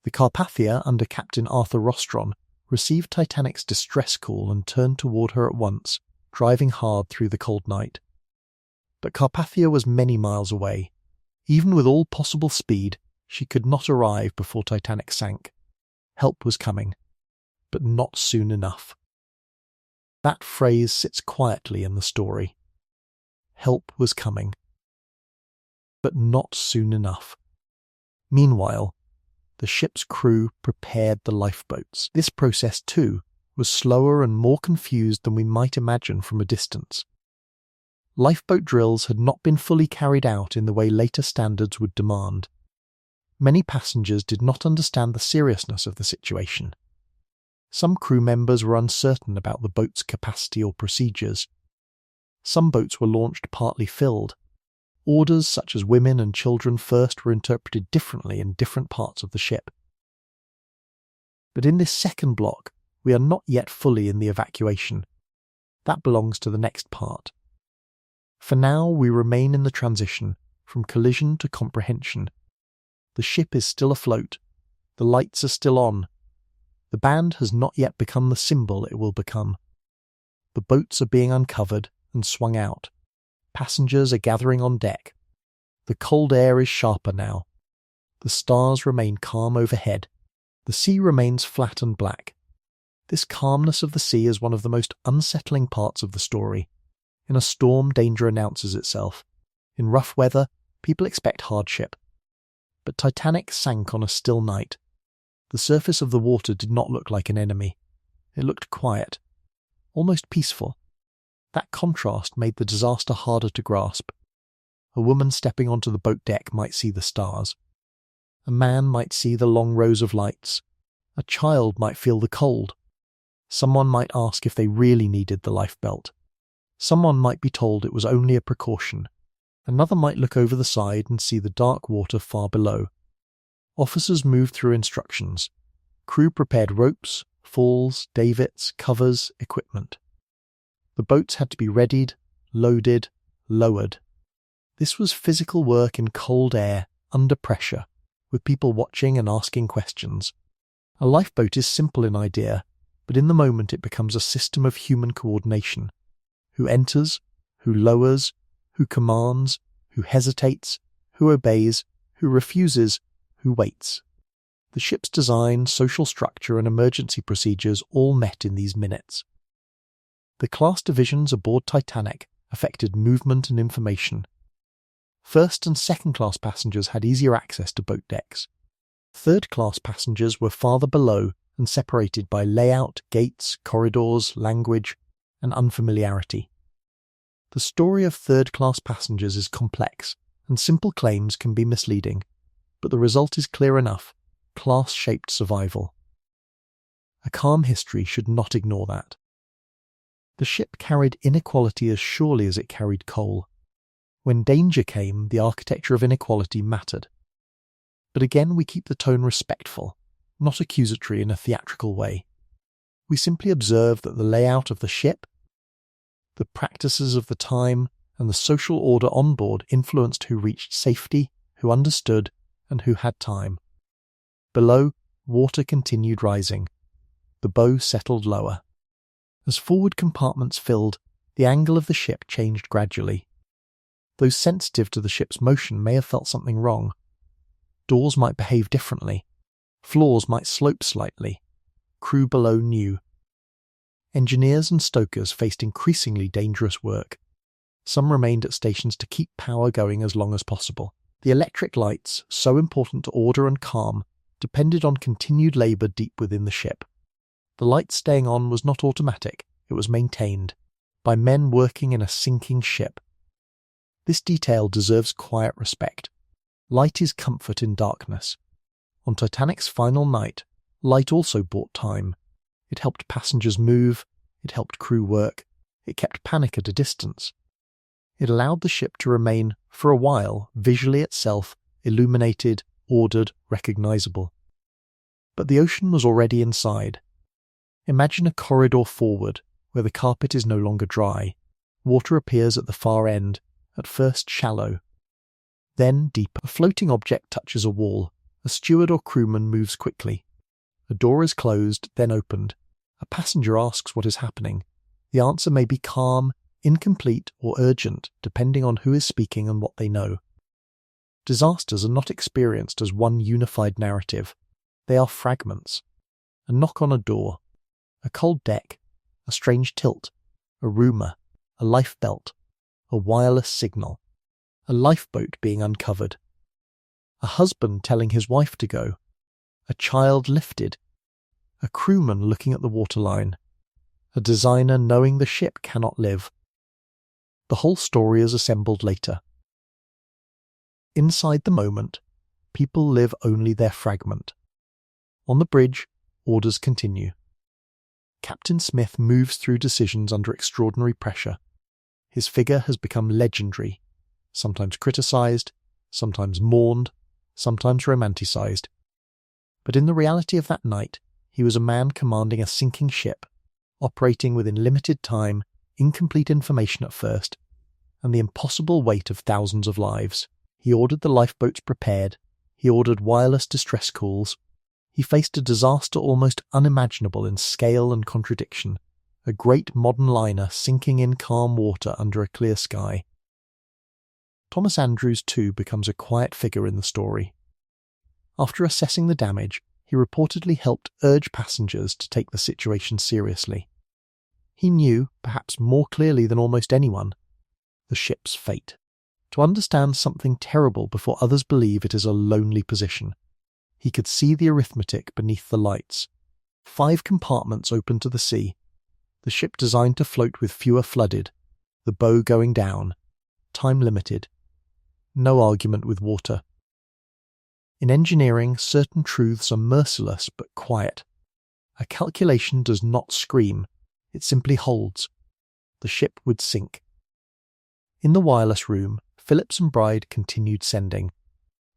The Carpathia, under Captain Arthur Rostron, received Titanic's distress call and turned toward her at once, driving hard through the cold night. But Carpathia was many miles away. Even with all possible speed, she could not arrive before Titanic sank. Help was coming, but not soon enough. That phrase sits quietly in the story. Help was coming, but not soon enough. Meanwhile, the ship's crew prepared the lifeboats. This process, too, was slower and more confused than we might imagine from a distance. Lifeboat drills had not been fully carried out in the way later standards would demand. Many passengers did not understand the seriousness of the situation. Some crew members were uncertain about the boat's capacity or procedures. Some boats were launched partly filled. Orders such as women and children first were interpreted differently in different parts of the ship. But in this second block, we are not yet fully in the evacuation. That belongs to the next part. For now, we remain in the transition, from collision to comprehension. The ship is still afloat. The lights are still on. The band has not yet become the symbol it will become. The boats are being uncovered and swung out. Passengers are gathering on deck. The cold air is sharper now. The stars remain calm overhead. The sea remains flat and black. This calmness of the sea is one of the most unsettling parts of the story. In a storm, danger announces itself. In rough weather, people expect hardship. But Titanic sank on a still night. The surface of the water did not look like an enemy. It looked quiet, almost peaceful. That contrast made the disaster harder to grasp. A woman stepping onto the boat deck might see the stars. A man might see the long rows of lights. A child might feel the cold. Someone might ask if they really needed the lifebelt. Someone might be told it was only a precaution. Another might look over the side and see the dark water far below. Officers moved through instructions. Crew prepared ropes, falls, davits, covers, equipment. The boats had to be readied, loaded, lowered. This was physical work in cold air, under pressure, with people watching and asking questions. A lifeboat is simple in idea, but in the moment it becomes a system of human coordination. Who enters, who lowers, who commands, who hesitates, who obeys, who refuses, who waits. The ship's design, social structure and emergency procedures all met in these minutes. The class divisions aboard Titanic affected movement and information. First and second class passengers had easier access to boat decks. Third class passengers were farther below and separated by layout, gates, corridors, language, and unfamiliarity. The story of third class passengers is complex, and simple claims can be misleading, but the result is clear enough: class-shaped survival. A calm history should not ignore that. The ship carried inequality as surely as it carried coal. When danger came, the architecture of inequality mattered. But again, we keep the tone respectful, not accusatory in a theatrical way. We simply observe that the layout of the ship, the practices of the time, and the social order on board influenced who reached safety, who understood, and who had time. Below, water continued rising. The bow settled lower. As forward compartments filled, the angle of the ship changed gradually. Those sensitive to the ship's motion may have felt something wrong. Doors might behave differently. Floors might slope slightly. Crew below knew. Engineers and stokers faced increasingly dangerous work. Some remained at stations to keep power going as long as possible. The electric lights, so important to order and calm, depended on continued labour deep within the ship. The light staying on was not automatic, it was maintained, by men working in a sinking ship. This detail deserves quiet respect. Light is comfort in darkness. On Titanic's final night, light also bought time. It helped passengers move, it helped crew work, it kept panic at a distance. It allowed the ship to remain, for a while, visually itself, illuminated, ordered, recognisable. But the ocean was already inside. Imagine a corridor forward, where the carpet is no longer dry. Water appears at the far end, at first shallow, then deeper. A floating object touches a wall. A steward or crewman moves quickly. A door is closed, then opened. A passenger asks what is happening. The answer may be calm, incomplete, or urgent, depending on who is speaking and what they know. Disasters are not experienced as one unified narrative. They are fragments. A knock on a door, a cold deck, a strange tilt, a rumour, a lifebelt, a wireless signal, a lifeboat being uncovered, a husband telling his wife to go, a child lifted, a crewman looking at the waterline, a designer knowing the ship cannot live. The whole story is assembled later. Inside the moment, people live only their fragment. On the bridge, orders continue. Captain Smith moves through decisions under extraordinary pressure. His figure has become legendary, sometimes criticised, sometimes mourned, sometimes romanticised. But in the reality of that night, he was a man commanding a sinking ship, operating within limited time, incomplete information at first, and the impossible weight of thousands of lives. He ordered the lifeboats prepared. He ordered wireless distress calls. He faced a disaster almost unimaginable in scale and contradiction, a great modern liner sinking in calm water under a clear sky. Thomas Andrews, too, becomes a quiet figure in the story. After assessing the damage, he reportedly helped urge passengers to take the situation seriously. He knew, perhaps more clearly than almost anyone, the ship's fate. To understand something terrible before others believe it is a lonely position. He could see the arithmetic beneath the lights. 5 compartments open to the sea. The ship designed to float with fewer flooded. The bow going down. Time limited. No argument with water. In engineering, certain truths are merciless but quiet. A calculation does not scream. It simply holds. The ship would sink. In the wireless room, Phillips and Bride continued sending.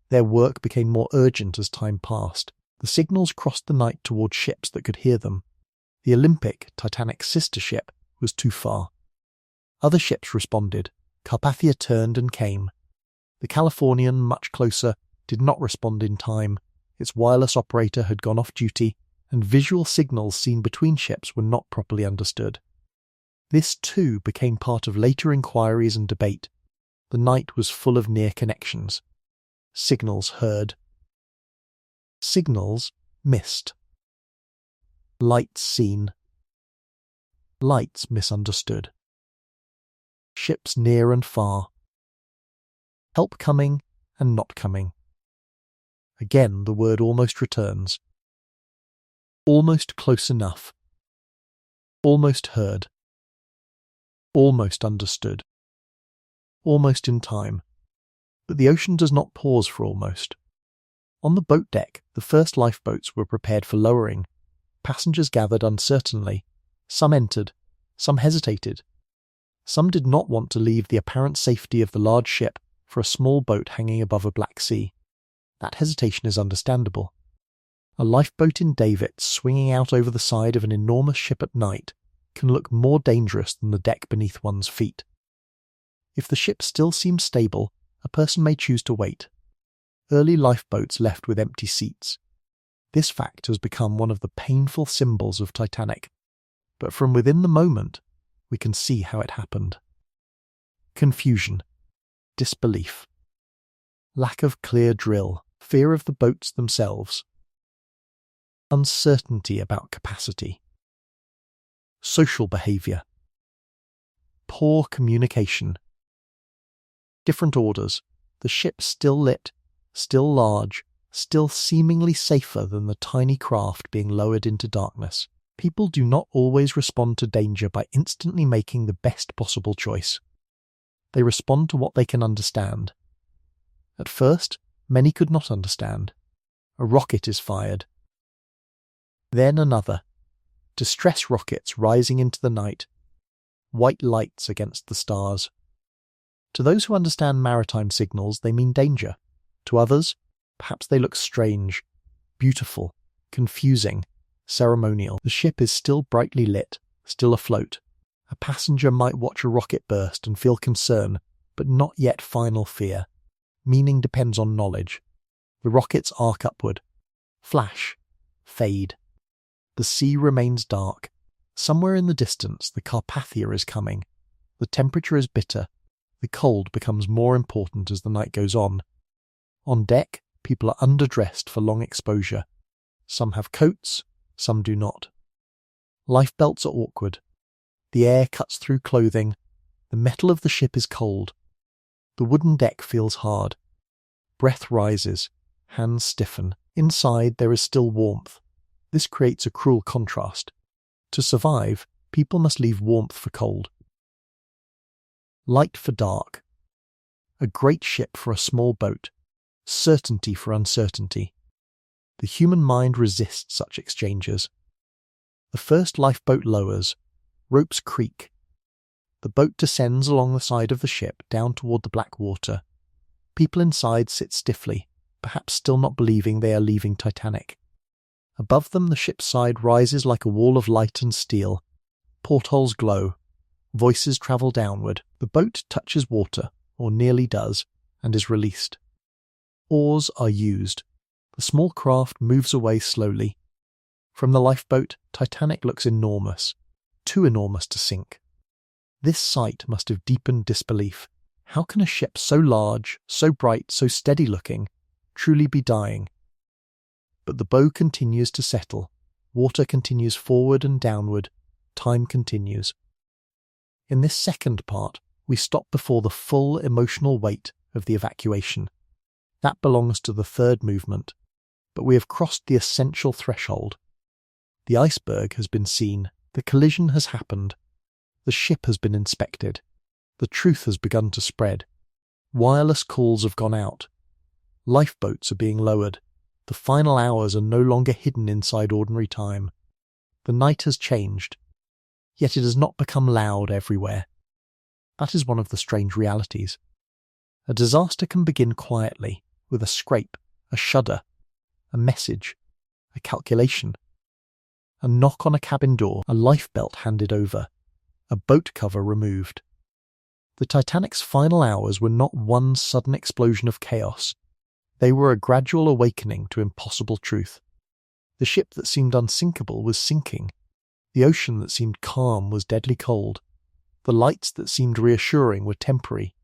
Their work became more urgent as time passed. The signals crossed the night toward ships that could hear them. The Olympic, Titanic's sister ship, was too far. Other ships responded. Carpathia turned and came. The Californian, much closer, did not respond in time. Its wireless operator had gone off duty, and visual signals seen between ships were not properly understood. This too became part of later inquiries and debate. The night was full of near connections. Signals heard. Signals missed. Lights seen. Lights misunderstood. Ships near and far. Help coming and not coming. Again the word almost returns. Almost close enough. Almost heard. Almost understood. Almost in time. But the ocean does not pause for almost. On the boat deck, the first lifeboats were prepared for lowering. Passengers gathered uncertainly. Some entered. Some hesitated. Some did not want to leave the apparent safety of the large ship for a small boat hanging above a black sea. That hesitation is understandable. A lifeboat in davits swinging out over the side of an enormous ship at night can look more dangerous than the deck beneath one's feet. If the ship still seems stable, a person may choose to wait. Early lifeboats left with empty seats. This fact has become one of the painful symbols of Titanic, but from within the moment, we can see how it happened. Confusion, disbelief, lack of clear drill, fear of the boats themselves, uncertainty about capacity, social behaviour, poor communication, different orders, the ship still lit, still large, still seemingly safer than the tiny craft being lowered into darkness. People do not always respond to danger by instantly making the best possible choice. They respond to what they can understand. At first, many could not understand. A rocket is fired. Then another. Distress rockets rising into the night. White lights against the stars. To those who understand maritime signals, they mean danger. To others, perhaps they look strange, beautiful, confusing, ceremonial. The ship is still brightly lit, still afloat. A passenger might watch a rocket burst and feel concern, but not yet final fear. Meaning depends on knowledge. The rockets arc upward. Flash. Fade. The sea remains dark. Somewhere in the distance, the Carpathia is coming. The temperature is bitter. The cold becomes more important as the night goes on. On deck, people are underdressed for long exposure. Some have coats, some do not. Lifebelts are awkward. The air cuts through clothing. The metal of the ship is cold. The wooden deck feels hard. Breath rises. Hands stiffen. Inside there is still warmth. This creates a cruel contrast. To survive, people must leave warmth for cold. Light for dark. A great ship for a small boat. Certainty for uncertainty. The human mind resists such exchanges. The first lifeboat lowers. Ropes creak. The boat descends along the side of the ship down toward the black water. People inside sit stiffly, perhaps still not believing they are leaving Titanic. Above them the ship's side rises like a wall of light and steel. Portholes glow. Voices travel downward. The boat touches water, or nearly does, and is released. Oars are used. The small craft moves away slowly. From the lifeboat, Titanic looks enormous, too enormous to sink. This sight must have deepened disbelief. How can a ship so large, so bright, so steady-looking, truly be dying? But the bow continues to settle. Water continues forward and downward. Time continues. In this second part, we stop before the full emotional weight of the evacuation. That belongs to the third movement. but we have crossed the essential threshold. The iceberg has been seen, the collision has happened, the ship has been inspected, the truth has begun to spread. Wireless calls have gone out. Lifeboats are being lowered. The final hours are no longer hidden inside ordinary time. The night has changed, yet it has not become loud everywhere. That is one of the strange realities. A disaster can begin quietly, with a scrape, a shudder, a message, a calculation, a knock on a cabin door, a lifebelt handed over, a boat cover removed. The Titanic's final hours were not one sudden explosion of chaos. They were a gradual awakening to impossible truth. The ship that seemed unsinkable was sinking. The ocean that seemed calm was deadly cold. The lights that seemed reassuring were temporary.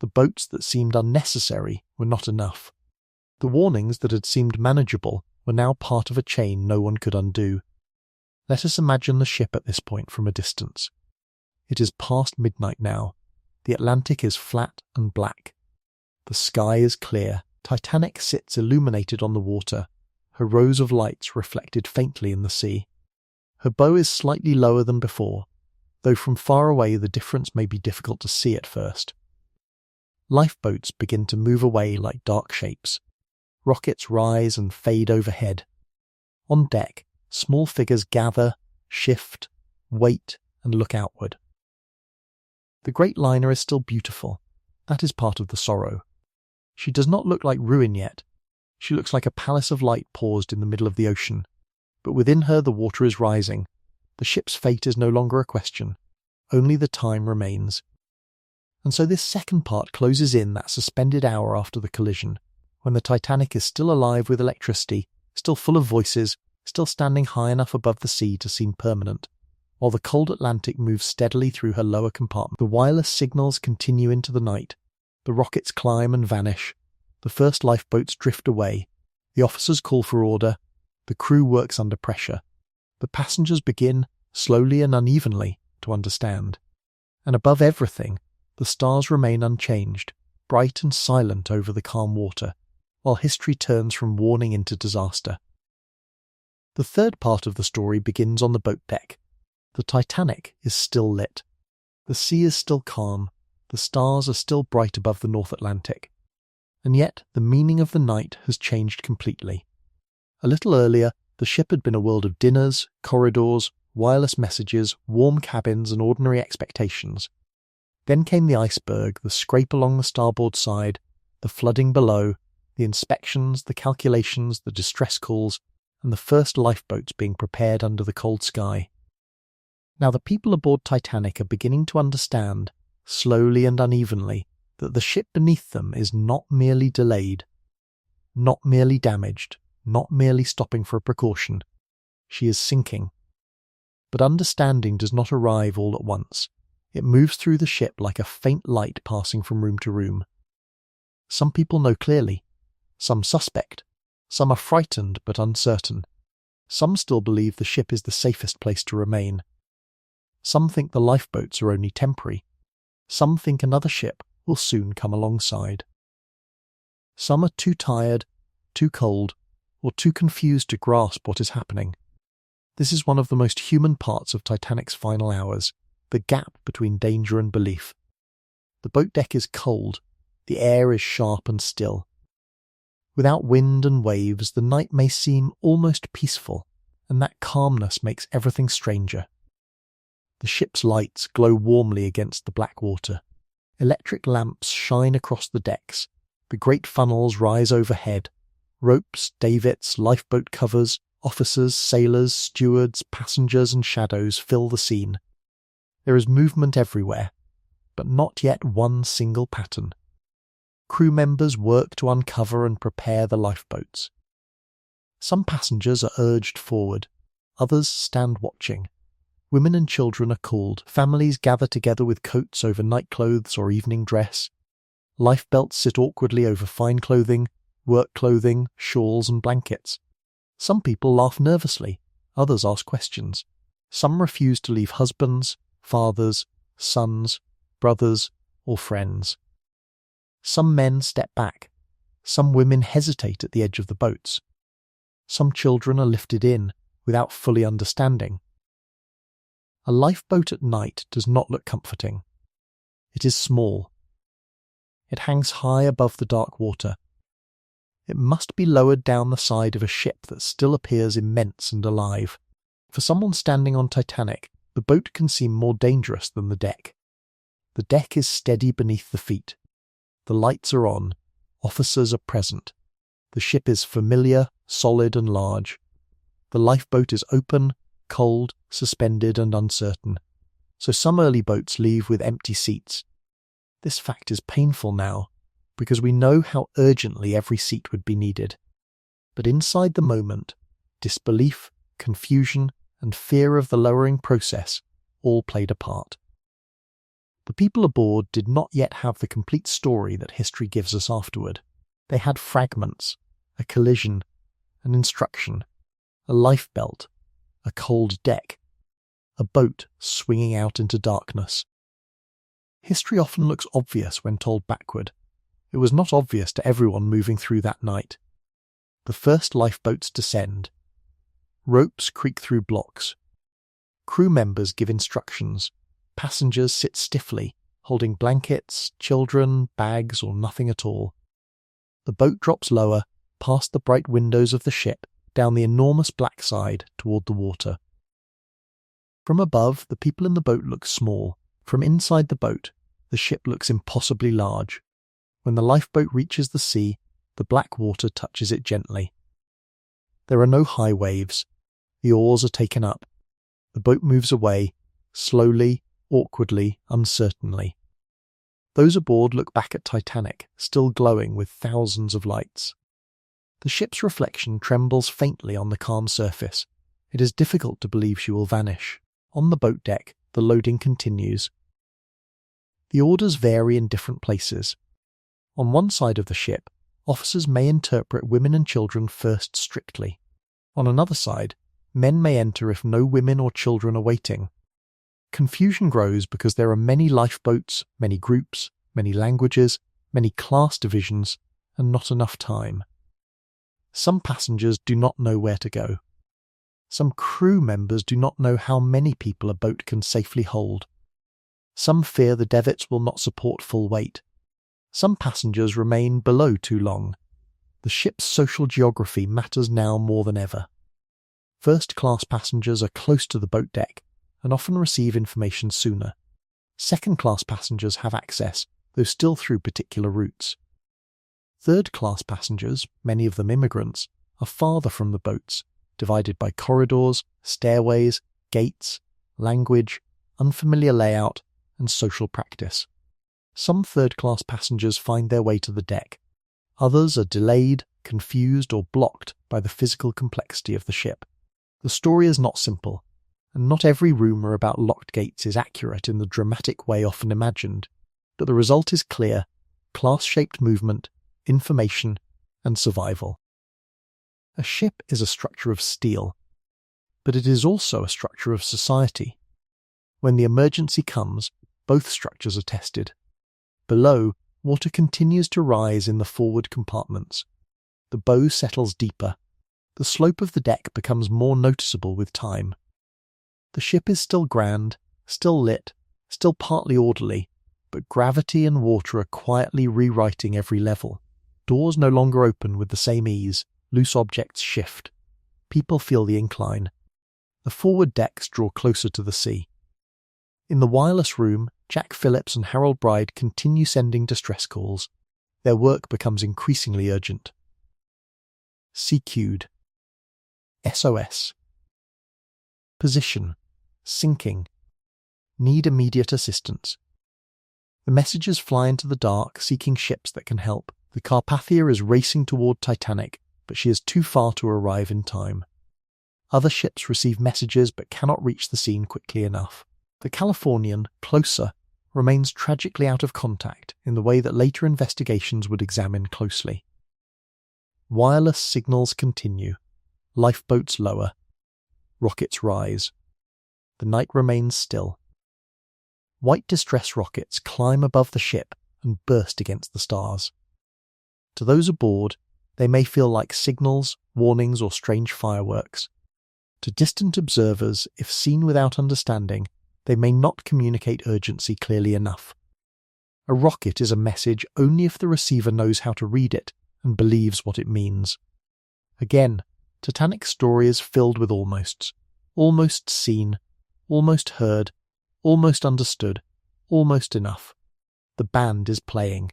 The boats that seemed unnecessary were not enough. The warnings that had seemed manageable were now part of a chain no one could undo. Let us imagine the ship at this point from a distance. It is past midnight now. The Atlantic is flat and black. The sky is clear. Titanic sits illuminated on the water, her rows of lights reflected faintly in the sea. Her bow is slightly lower than before, though from far away the difference may be difficult to see at first. Lifeboats begin to move away like dark shapes. Rockets rise and fade overhead. On deck, small figures gather, shift, wait, and look outward. The great liner is still beautiful. That is part of the sorrow. She does not look like ruin yet. She looks like a palace of light paused in the middle of the ocean. But within her the water is rising. The ship's fate is no longer a question. Only the time remains. And so this second part closes in that suspended hour after the collision, when the Titanic is still alive with electricity, still full of voices, still standing high enough above the sea to seem permanent. While the cold Atlantic moves steadily through her lower compartment, the wireless signals continue into the night. The rockets climb and vanish. The first lifeboats drift away. The officers call for order. The crew works under pressure. The passengers begin, slowly and unevenly, to understand. And above everything, the stars remain unchanged, bright and silent over the calm water, while history turns from warning into disaster. The third part of the story begins on the boat deck. The Titanic is still lit. The sea is still calm. The stars are still bright above the North Atlantic. And yet the meaning of the night has changed completely. A little earlier, the ship had been a world of dinners, corridors, wireless messages, warm cabins, and ordinary expectations. Then came the iceberg, the scrape along the starboard side, the flooding below, the inspections, the calculations, the distress calls, and the first lifeboats being prepared under the cold sky. Now the people aboard Titanic are beginning to understand, slowly and unevenly, that the ship beneath them is not merely delayed, not merely damaged, not merely stopping for a precaution. She is sinking. But understanding does not arrive all at once. It moves through the ship like a faint light passing from room to room. Some people know clearly. Some suspect. Some are frightened but uncertain. Some still believe the ship is the safest place to remain. Some think the lifeboats are only temporary. Some think another ship will soon come alongside. Some are too tired, too cold, or too confused to grasp what is happening. This is one of the most human parts of Titanic's final hours, the gap between danger and belief. The boat deck is cold, the air is sharp and still. Without wind and waves, the night may seem almost peaceful, and that calmness makes everything stranger. The ship's lights glow warmly against the black water. Electric lamps shine across the decks. The great funnels rise overhead. Ropes, davits, lifeboat covers, officers, sailors, stewards, passengers and shadows fill the scene. There is movement everywhere, but not yet one single pattern. Crew members work to uncover and prepare the lifeboats. Some passengers are urged forward, others stand watching. Women and children are called. Families gather together with coats over nightclothes or evening dress. Lifebelts sit awkwardly over fine clothing, work clothing, shawls and blankets. Some people laugh nervously, others ask questions. Some refuse to leave husbands, fathers, sons, brothers, or friends. Some men step back. Some women hesitate at the edge of the boats. Some children are lifted in without fully understanding. A lifeboat at night does not look comforting. It is small. It hangs high above the dark water. It must be lowered down the side of a ship that still appears immense and alive. For someone standing on Titanic, the boat can seem more dangerous than the deck. The deck is steady beneath the feet. The lights are on. Officers are present. The ship is familiar, solid and large. The lifeboat is open, cold, suspended and uncertain. So some early boats leave with empty seats. This fact is painful now, because we know how urgently every seat would be needed. But inside the moment, disbelief, confusion, and fear of the lowering process all played a part. The people aboard did not yet have the complete story that history gives us afterward. They had fragments, a collision, an instruction, a lifebelt, a cold deck, a boat swinging out into darkness. History often looks obvious when told backward. It was not obvious to everyone moving through that night. The first lifeboats descend. Ropes creak through blocks. Crew members give instructions. Passengers sit stiffly, holding blankets, children, bags, or nothing at all. The boat drops lower, past the bright windows of the ship, down the enormous black side toward the water. From above, the people in the boat look small. From inside the boat, the ship looks impossibly large. When the lifeboat reaches the sea, the black water touches it gently. There are no high waves. The oars are taken up. The boat moves away, slowly, awkwardly, uncertainly. Those aboard look back at Titanic, still glowing with thousands of lights. The ship's reflection trembles faintly on the calm surface. It is difficult to believe she will vanish. On the boat deck, the loading continues. The orders vary in different places. On one side of the ship, officers may interpret women and children first strictly. On another side, men may enter if no women or children are waiting. Confusion grows because there are many lifeboats, many groups, many languages, many class divisions, and not enough time. Some passengers do not know where to go. Some crew members do not know how many people a boat can safely hold. Some fear the davits will not support full weight. Some passengers remain below too long. The ship's social geography matters now more than ever. First-class passengers are close to the boat deck and often receive information sooner. Second-class passengers have access, though still through particular routes. Third-class passengers, many of them immigrants, are farther from the boats, divided by corridors, stairways, gates, language, unfamiliar layout, and social practice. Some third-class passengers find their way to the deck. Others are delayed, confused, or blocked by the physical complexity of the ship. The story is not simple, and not every rumour about locked gates is accurate in the dramatic way often imagined, but the result is clear: class-shaped movement, information, and survival. A ship is a structure of steel, but it is also a structure of society. When the emergency comes, both structures are tested. Below, water continues to rise in the forward compartments. The bow settles deeper. The slope of the deck becomes more noticeable with time. The ship is still grand, still lit, still partly orderly, but gravity and water are quietly rewriting every level. Doors no longer open with the same ease. Loose objects shift. People feel the incline. The forward decks draw closer to the sea. In the wireless room, Jack Phillips and Harold Bride continue sending distress calls. Their work becomes increasingly urgent. CQ'd. SOS. Position. Sinking. Need immediate assistance. The messages fly into the dark, seeking ships that can help. The Carpathia is racing toward Titanic, but she is too far to arrive in time. Other ships receive messages but cannot reach the scene quickly enough. The Californian, closer, remains tragically out of contact in the way that later investigations would examine closely. Wireless signals continue. Lifeboats lower. Rockets rise. The night remains still. White distress rockets climb above the ship and burst against the stars. To those aboard, they may feel like signals warnings, or strange fireworks. To distant observers, if seen without understanding, they may not communicate urgency clearly enough. A rocket is a message only if the receiver knows how to read it and believes what it means. Again, Titanic's story is filled with almosts. Almost seen, almost heard, almost understood, almost enough. The band is playing.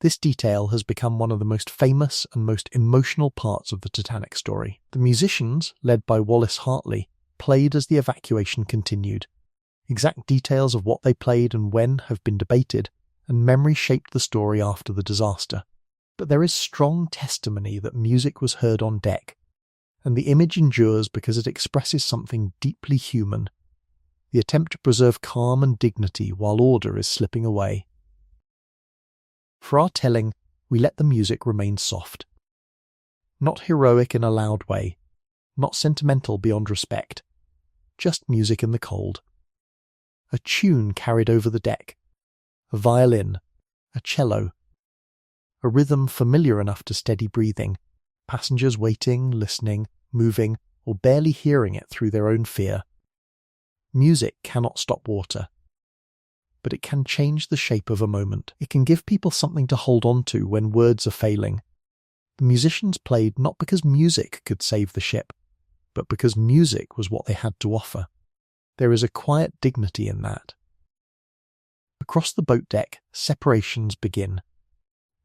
This detail has become one of the most famous and most emotional parts of the Titanic story. The musicians, led by Wallace Hartley, played as the evacuation continued. Exact details of what they played and when have been debated, and memory shaped the story after the disaster. But there is strong testimony that music was heard on deck, and the image endures because it expresses something deeply human, the attempt to preserve calm and dignity while order is slipping away. For our telling, we let the music remain soft. Not heroic in a loud way, not sentimental beyond respect, just music in the cold. A tune carried over the deck, a violin, a cello, a rhythm familiar enough to steady breathing, passengers waiting, listening, moving, or barely hearing it through their own fear. Music cannot stop water, but it can change the shape of a moment. It can give people something to hold on to when words are failing. The musicians played not because music could save the ship, but because music was what they had to offer. There is a quiet dignity in that. Across the boat deck, separations begin.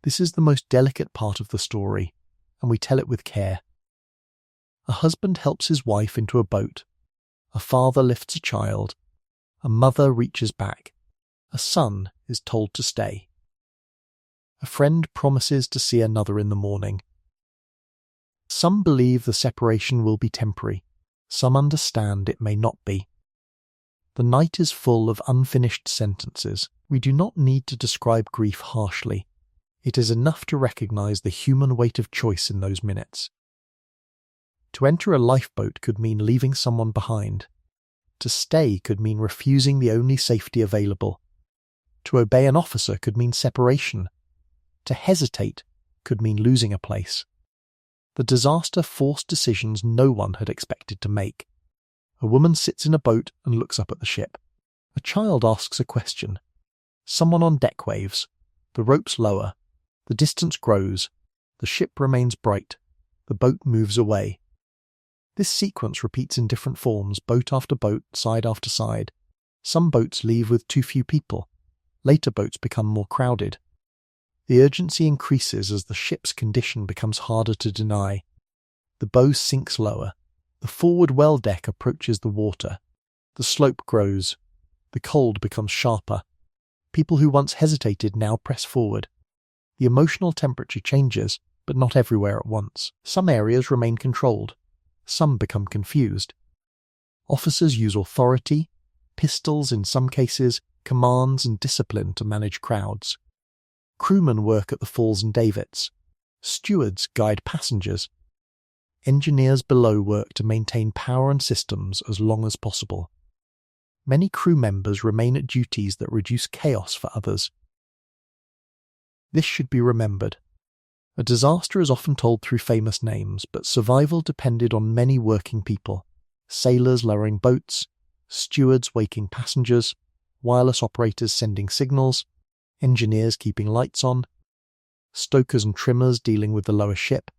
This is the most delicate part of the story, and we tell it with care. A husband helps his wife into a boat. A father lifts a child. A mother reaches back. A son is told to stay. A friend promises to see another in the morning. Some believe the separation will be temporary. Some understand it may not be. The night is full of unfinished sentences. We do not need to describe grief harshly. It is enough to recognize the human weight of choice in those minutes. To enter a lifeboat could mean leaving someone behind. To stay could mean refusing the only safety available. To obey an officer could mean separation. To hesitate could mean losing a place. The disaster forced decisions no one had expected to make. A woman sits in a boat and looks up at the ship. A child asks a question. Someone on deck waves. The ropes lower. The distance grows. The ship remains bright. The boat moves away. This sequence repeats in different forms, boat after boat, side after side. Some boats leave with too few people. Later boats become more crowded. The urgency increases as the ship's condition becomes harder to deny. The bow sinks lower. The forward well deck approaches the water. The slope grows. The cold becomes sharper. People who once hesitated now press forward. The emotional temperature changes, but not everywhere at once. Some areas remain controlled. Some become confused. Officers use authority, pistols in some cases, commands and discipline to manage crowds. Crewmen work at the falls and davits. Stewards guide passengers. Engineers below work to maintain power and systems as long as possible. Many crew members remain at duties that reduce chaos for others. This should be remembered. A disaster is often told through famous names, but survival depended on many working people. Sailors lowering boats, stewards waking passengers, wireless operators sending signals, engineers keeping lights on, stokers and trimmers dealing with the lower ship,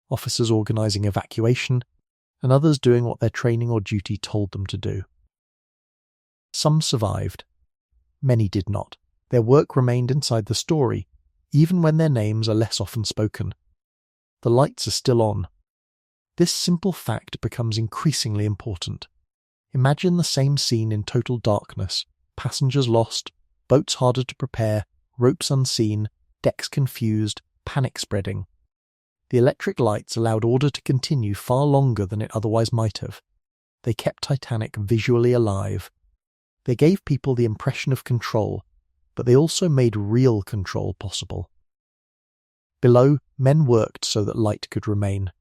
officers organising evacuation, and others doing what their training or duty told them to do. Some survived. Many did not. Their work remained inside the story, even when their names are less often spoken. The lights are still on. This simple fact becomes increasingly important. Imagine the same scene in total darkness, passengers lost, boats harder to prepare, ropes unseen, decks confused, panic spreading. The electric lights allowed order to continue far longer than it otherwise might have. They kept Titanic visually alive. They gave people the impression of control, but they also made real control possible. Below, men worked so that light could remain.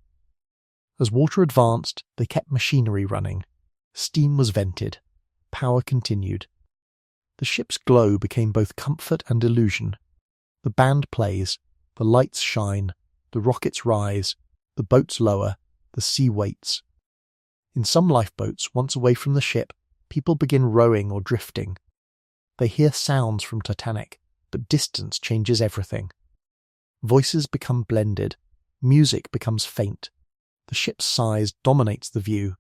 As water advanced, they kept machinery running. Steam was vented. Power continued. The ship's glow became both comfort and illusion. The band plays, the lights shine, the rockets rise, The boats lower, the sea waits. In some lifeboats, once away from the ship, people begin rowing or drifting. They hear sounds from Titanic, but distance changes everything. Voices become blended, music becomes faint. The ship's size dominates the view.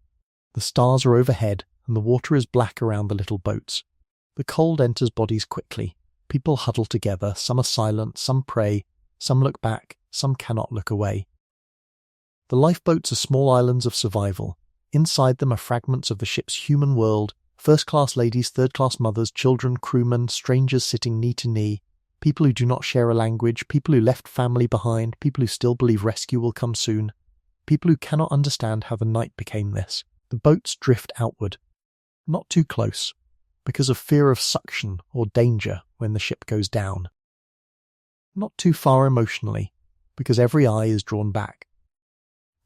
The stars are overhead, and the water is black around the little boats. The cold enters bodies quickly. People huddle together, some are silent, some pray, some look back, some cannot look away. The lifeboats are small islands of survival. Inside them are fragments of the ship's human world, first-class ladies, third-class mothers, children, crewmen, strangers sitting knee to knee, people who do not share a language, people who left family behind, people who still believe rescue will come soon, people who cannot understand how the night became this. The boats drift outward, not too close, because of fear of suction or danger when the ship goes down. Not too far emotionally, because every eye is drawn back.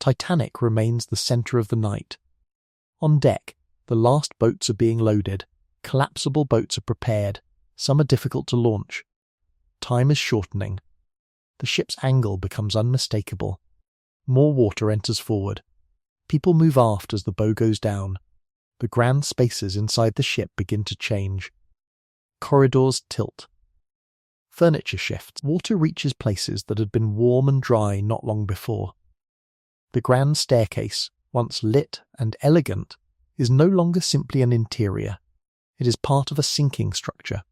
Titanic remains the centre of the night. On deck, the last boats are being loaded. Collapsible boats are prepared. Some are difficult to launch. Time is shortening. The ship's angle becomes unmistakable. More water enters forward. People move aft as the bow goes down. The grand spaces inside the ship begin to change. Corridors tilt. Furniture shifts. Water reaches places that had been warm and dry not long before. The grand staircase, once lit and elegant, is no longer simply an interior. It is part of a sinking structure.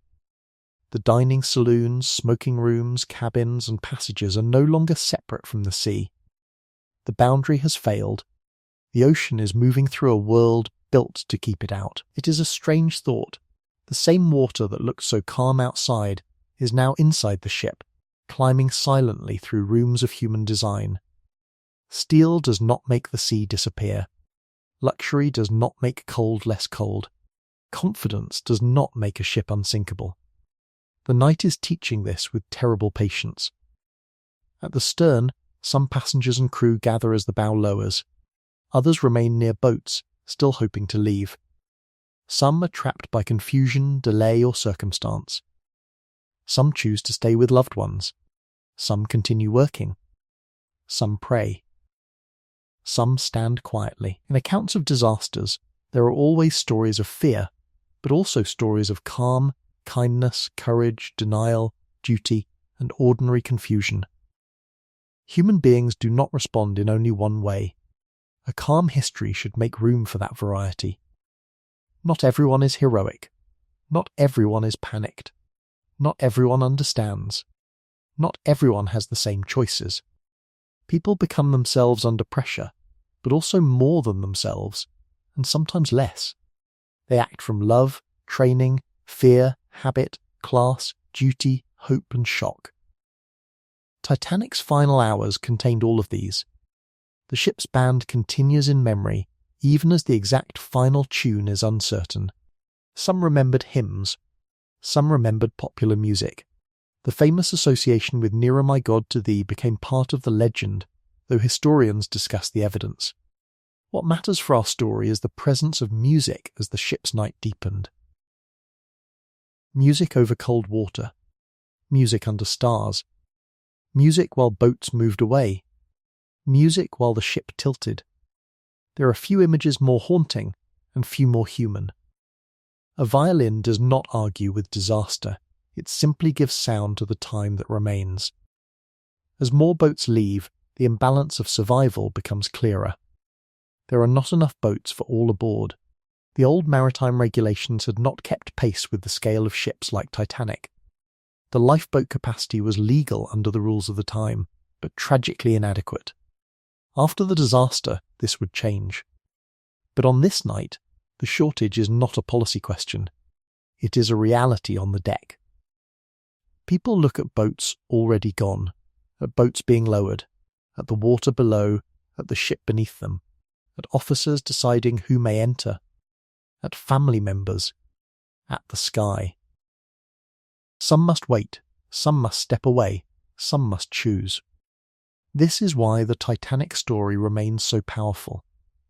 The dining saloons, smoking rooms, cabins, and passages are no longer separate from the sea. The boundary has failed. The ocean is moving through a world built to keep it out. It is a strange thought. The same water that looked so calm outside is now inside the ship, climbing silently through rooms of human design. Steel does not make the sea disappear. Luxury does not make cold less cold. Confidence does not make a ship unsinkable. The night is teaching this with terrible patience. At the stern, some passengers and crew gather as the bow lowers. Others remain near boats, still hoping to leave. Some are trapped by confusion, delay, or circumstance. Some choose to stay with loved ones. Some continue working. Some pray. Some stand quietly. In accounts of disasters, there are always stories of fear, but also stories of calm, kindness, courage, denial, duty, and ordinary confusion. Human beings do not respond in only one way. A calm history should make room for that variety. Not everyone is heroic. Not everyone is panicked. Not everyone understands. Not everyone has the same choices. People become themselves under pressure, but also more than themselves, and sometimes less. They act from love, training, fear, habit, class, duty, hope, and shock. Titanic's final hours contained all of these. The ship's band continues in memory, even as the exact final tune is uncertain. Some remembered hymns. Some remembered popular music. The famous association with "Nearer My God to Thee" became part of the legend, though historians discuss the evidence. What matters for our story is the presence of music as the ship's night deepened. Music over cold water. Music under stars. Music while boats moved away. Music while the ship tilted. There are few images more haunting and few more human. A violin does not argue with disaster. It simply gives sound to the time that remains. As more boats leave, the imbalance of survival becomes clearer. There are not enough boats for all aboard. The old maritime regulations had not kept pace with the scale of ships like Titanic. The lifeboat capacity was legal under the rules of the time, but tragically inadequate. After the disaster, this would change. But on this night, the shortage is not a policy question. It is a reality on the deck. People look at boats already gone, at boats being lowered, at the water below, at the ship beneath them, at officers deciding who may enter, at family members, at the sky. Some must wait, some must step away, some must choose. This is why the Titanic story remains so powerful.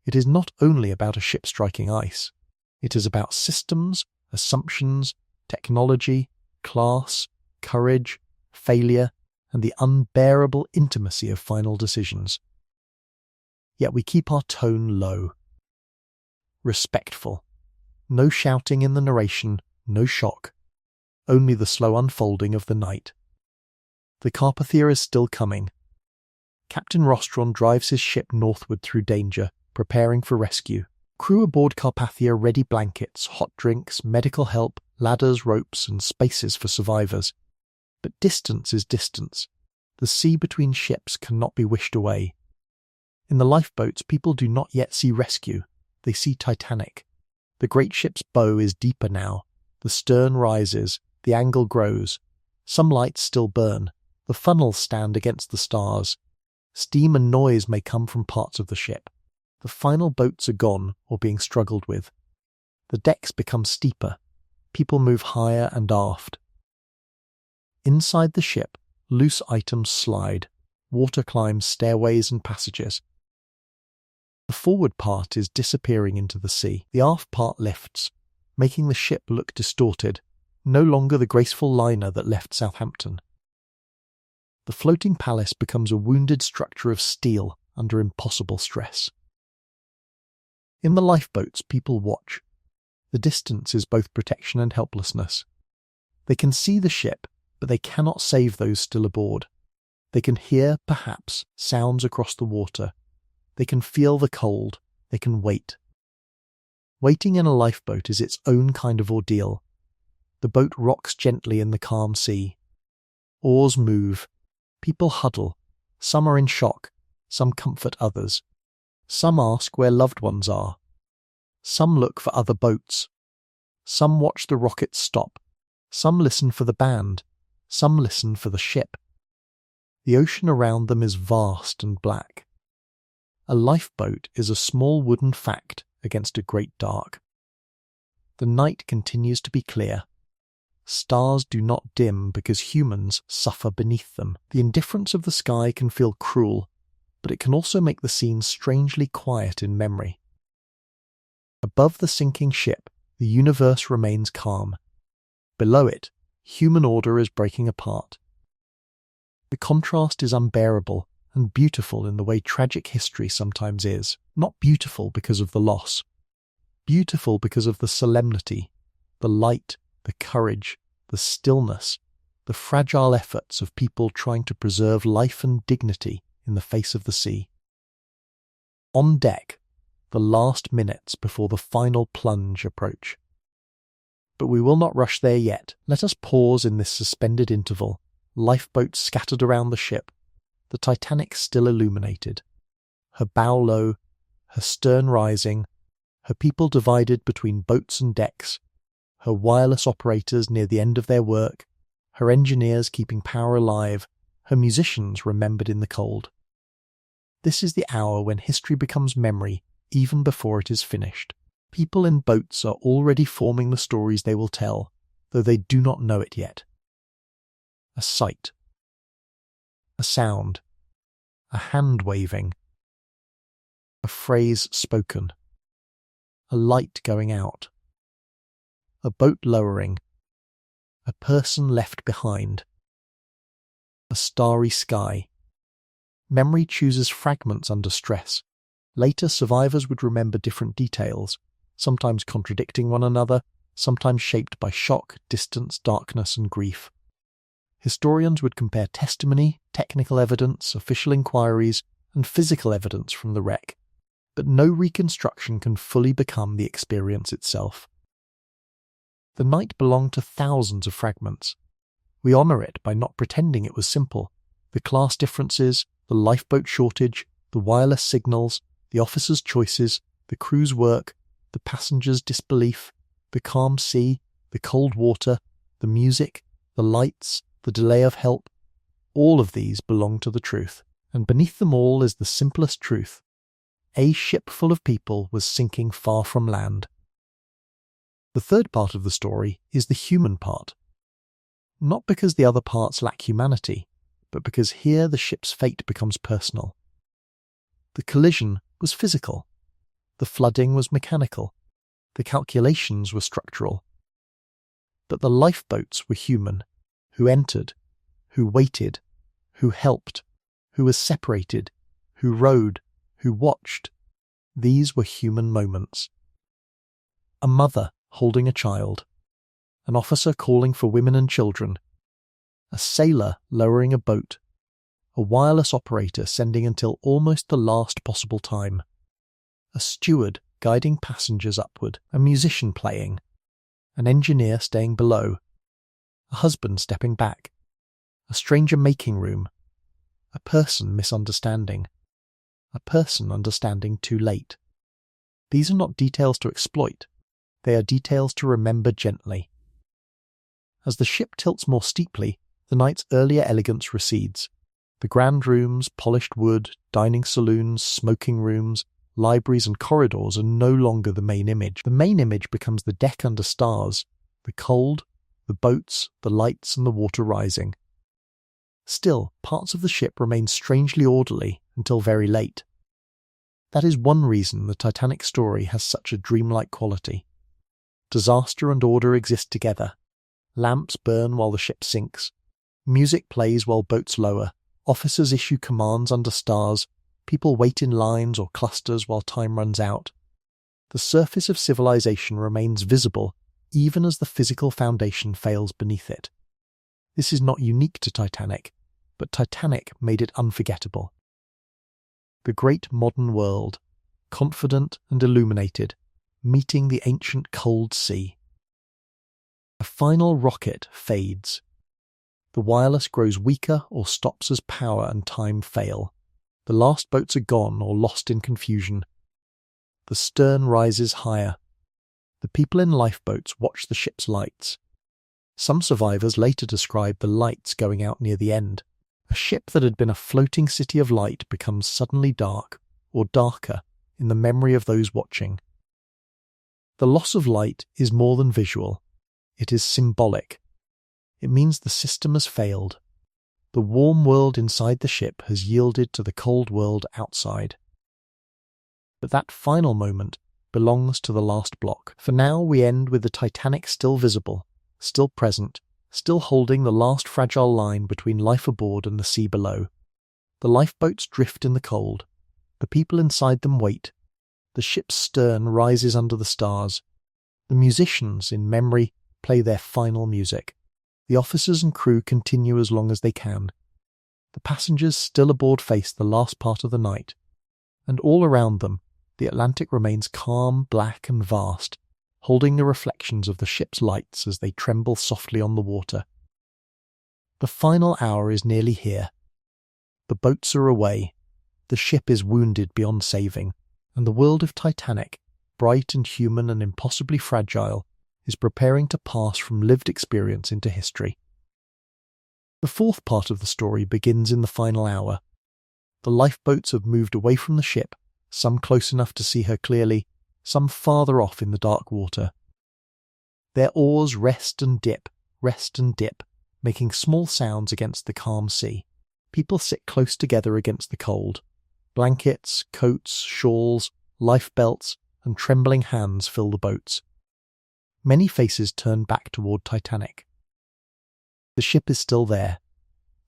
It is not only about a ship striking ice. It is about systems, assumptions, technology, class, courage, failure, and the unbearable intimacy of final decisions. yet we keep our tone low. Respectful. No shouting in the narration, no shock. Only the slow unfolding of the night. The Carpathia is still coming. Captain Rostron drives his ship northward through danger, preparing for rescue. Crew aboard Carpathia ready blankets, hot drinks, medical help, ladders, ropes, and spaces for survivors. But distance is distance. The sea between ships cannot be wished away. In the lifeboats, people do not yet see rescue. They see Titanic. The great ship's bow is deeper now. The stern rises. The angle grows. Some lights still burn. The funnels stand against the stars. Steam and noise may come from parts of the ship. The final boats are gone or being struggled with. The decks become steeper. People move higher and aft. Inside the ship, loose items slide. Water climbs stairways and passages. The forward part is disappearing into the sea. The aft part lifts, making the ship look distorted, no longer the graceful liner that left Southampton. The floating palace becomes a wounded structure of steel under impossible stress. In the lifeboats, people watch. The distance is both protection and helplessness. They can see the ship, but they cannot save those still aboard. They can hear, perhaps, sounds across the water. They can feel the cold. They can wait. Waiting in a lifeboat is its own kind of ordeal. The boat rocks gently in the calm sea. Oars move. People huddle. Some are in shock. Some comfort others. Some ask where loved ones are. Some look for other boats. Some watch the rockets stop. Some listen for the band. Some listen for the ship. The ocean around them is vast and black. A lifeboat is a small wooden fact against a great dark. The night continues to be clear. Stars do not dim because humans suffer beneath them. The indifference of the sky can feel cruel, but it can also make the scene strangely quiet in memory. Above the sinking ship, the universe remains calm. Below it, human order is breaking apart. The contrast is unbearable and beautiful in the way tragic history sometimes is. Not beautiful because of the loss. Beautiful because of the solemnity, the light, the courage, the stillness, the fragile efforts of people trying to preserve life and dignity in the face of the sea. On deck, the last minutes before the final plunge approach. But we will not rush there yet. Let us pause in this suspended interval, lifeboats scattered around the ship, the Titanic still illuminated, her bow low, her stern rising, her people divided between boats and decks, her wireless operators near the end of their work, her engineers keeping power alive, her musicians remembered in the cold. This is the hour when history becomes memory even before it is finished. People in boats are already forming the stories they will tell, though they do not know it yet. A sight. A sound. A hand waving. A phrase spoken. A light going out. A boat lowering. A person left behind. A starry sky. Memory chooses fragments under stress. Later, survivors would remember different details, sometimes contradicting one another, sometimes shaped by shock, distance, darkness, and grief. Historians would compare testimony, technical evidence, official inquiries, and physical evidence from the wreck, but no reconstruction can fully become the experience itself. The night belonged to thousands of fragments. We honour it by not pretending it was simple. The class differences, the lifeboat shortage, the wireless signals, the officers' choices, the crew's work, the passengers' disbelief, the calm sea, the cold water, the music, the lights, the delay of help, all of these belong to the truth, and beneath them all is the simplest truth. A ship full of people was sinking far from land. The third part of the story is the human part. Not because the other parts lack humanity, but because here the ship's fate becomes personal. The collision was physical. The flooding was mechanical. The calculations were structural. But the lifeboats were human, who entered, who waited, who helped, who was separated, who rowed, who watched. These were human moments. A mother holding a child, an officer calling for women and children, a sailor lowering a boat, a wireless operator sending until almost the last possible time, a steward guiding passengers upward, a musician playing, an engineer staying below, a husband stepping back, a stranger making room, a person misunderstanding, a person understanding too late. These are not details to exploit, they are details to remember gently. As the ship tilts more steeply, the night's earlier elegance recedes. The grand rooms, polished wood, dining saloons, smoking rooms, libraries and corridors are no longer the main image. The main image becomes the deck under stars, the cold, the boats, the lights and the water rising. Still, parts of the ship remain strangely orderly until very late. That is one reason the Titanic story has such a dreamlike quality. Disaster and order exist together. Lamps burn while the ship sinks. Music plays while boats lower. Officers issue commands under stars. People wait in lines or clusters while time runs out. The surface of civilization remains visible even as the physical foundation fails beneath it. This is not unique to Titanic, but Titanic made it unforgettable. The great modern world, confident and illuminated, meeting the ancient cold sea. A final rocket fades. The wireless grows weaker or stops as power and time fail. The last boats are gone or lost in confusion. The stern rises higher. The people in lifeboats watch the ship's lights. Some survivors later describe the lights going out near the end. A ship that had been a floating city of light becomes suddenly dark, or darker, in the memory of those watching. The loss of light is more than visual. It is symbolic. It means the system has failed. The warm world inside the ship has yielded to the cold world outside. But that final moment belongs to the last block. For now we end with the Titanic still visible, still present, still holding the last fragile line between life aboard and the sea below. The lifeboats drift in the cold. The people inside them wait. The ship's stern rises under the stars. The musicians, in memory, play their final music. The officers and crew continue as long as they can. The passengers still aboard face the last part of the night. And all around them, the Atlantic remains calm, black and vast, holding the reflections of the ship's lights as they tremble softly on the water. The final hour is nearly here. The boats are away. The ship is wounded beyond saving, and the world of Titanic, bright and human and impossibly fragile, is preparing to pass from lived experience into history. The fourth part of the story begins in the final hour. The lifeboats have moved away from the ship, some close enough to see her clearly, some farther off in the dark water. Their oars rest and dip, making small sounds against the calm sea. People sit close together against the cold. Blankets, coats, shawls, life belts, and trembling hands fill the boats. Many faces turn back toward Titanic. The ship is still there,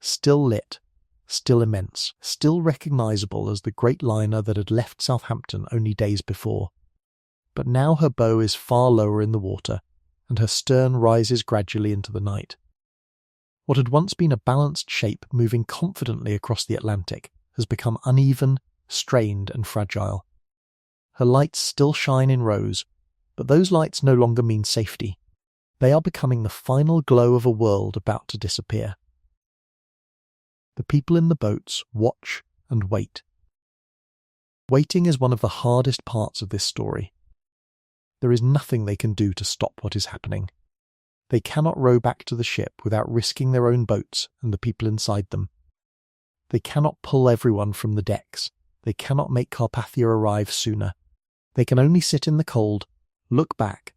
still lit, still immense, still recognizable as the great liner that had left Southampton only days before. But now her bow is far lower in the water, and her stern rises gradually into the night. What had once been a balanced shape moving confidently across the Atlantic has become uneven, strained and fragile. Her lights still shine in rows, but those lights no longer mean safety. They are becoming the final glow of a world about to disappear. The people in the boats watch and wait. Waiting is one of the hardest parts of this story. There is nothing they can do to stop what is happening. They cannot row back to the ship without risking their own boats and the people inside them. They cannot pull everyone from the decks. They cannot make Carpathia arrive sooner. They can only sit in the cold, look back,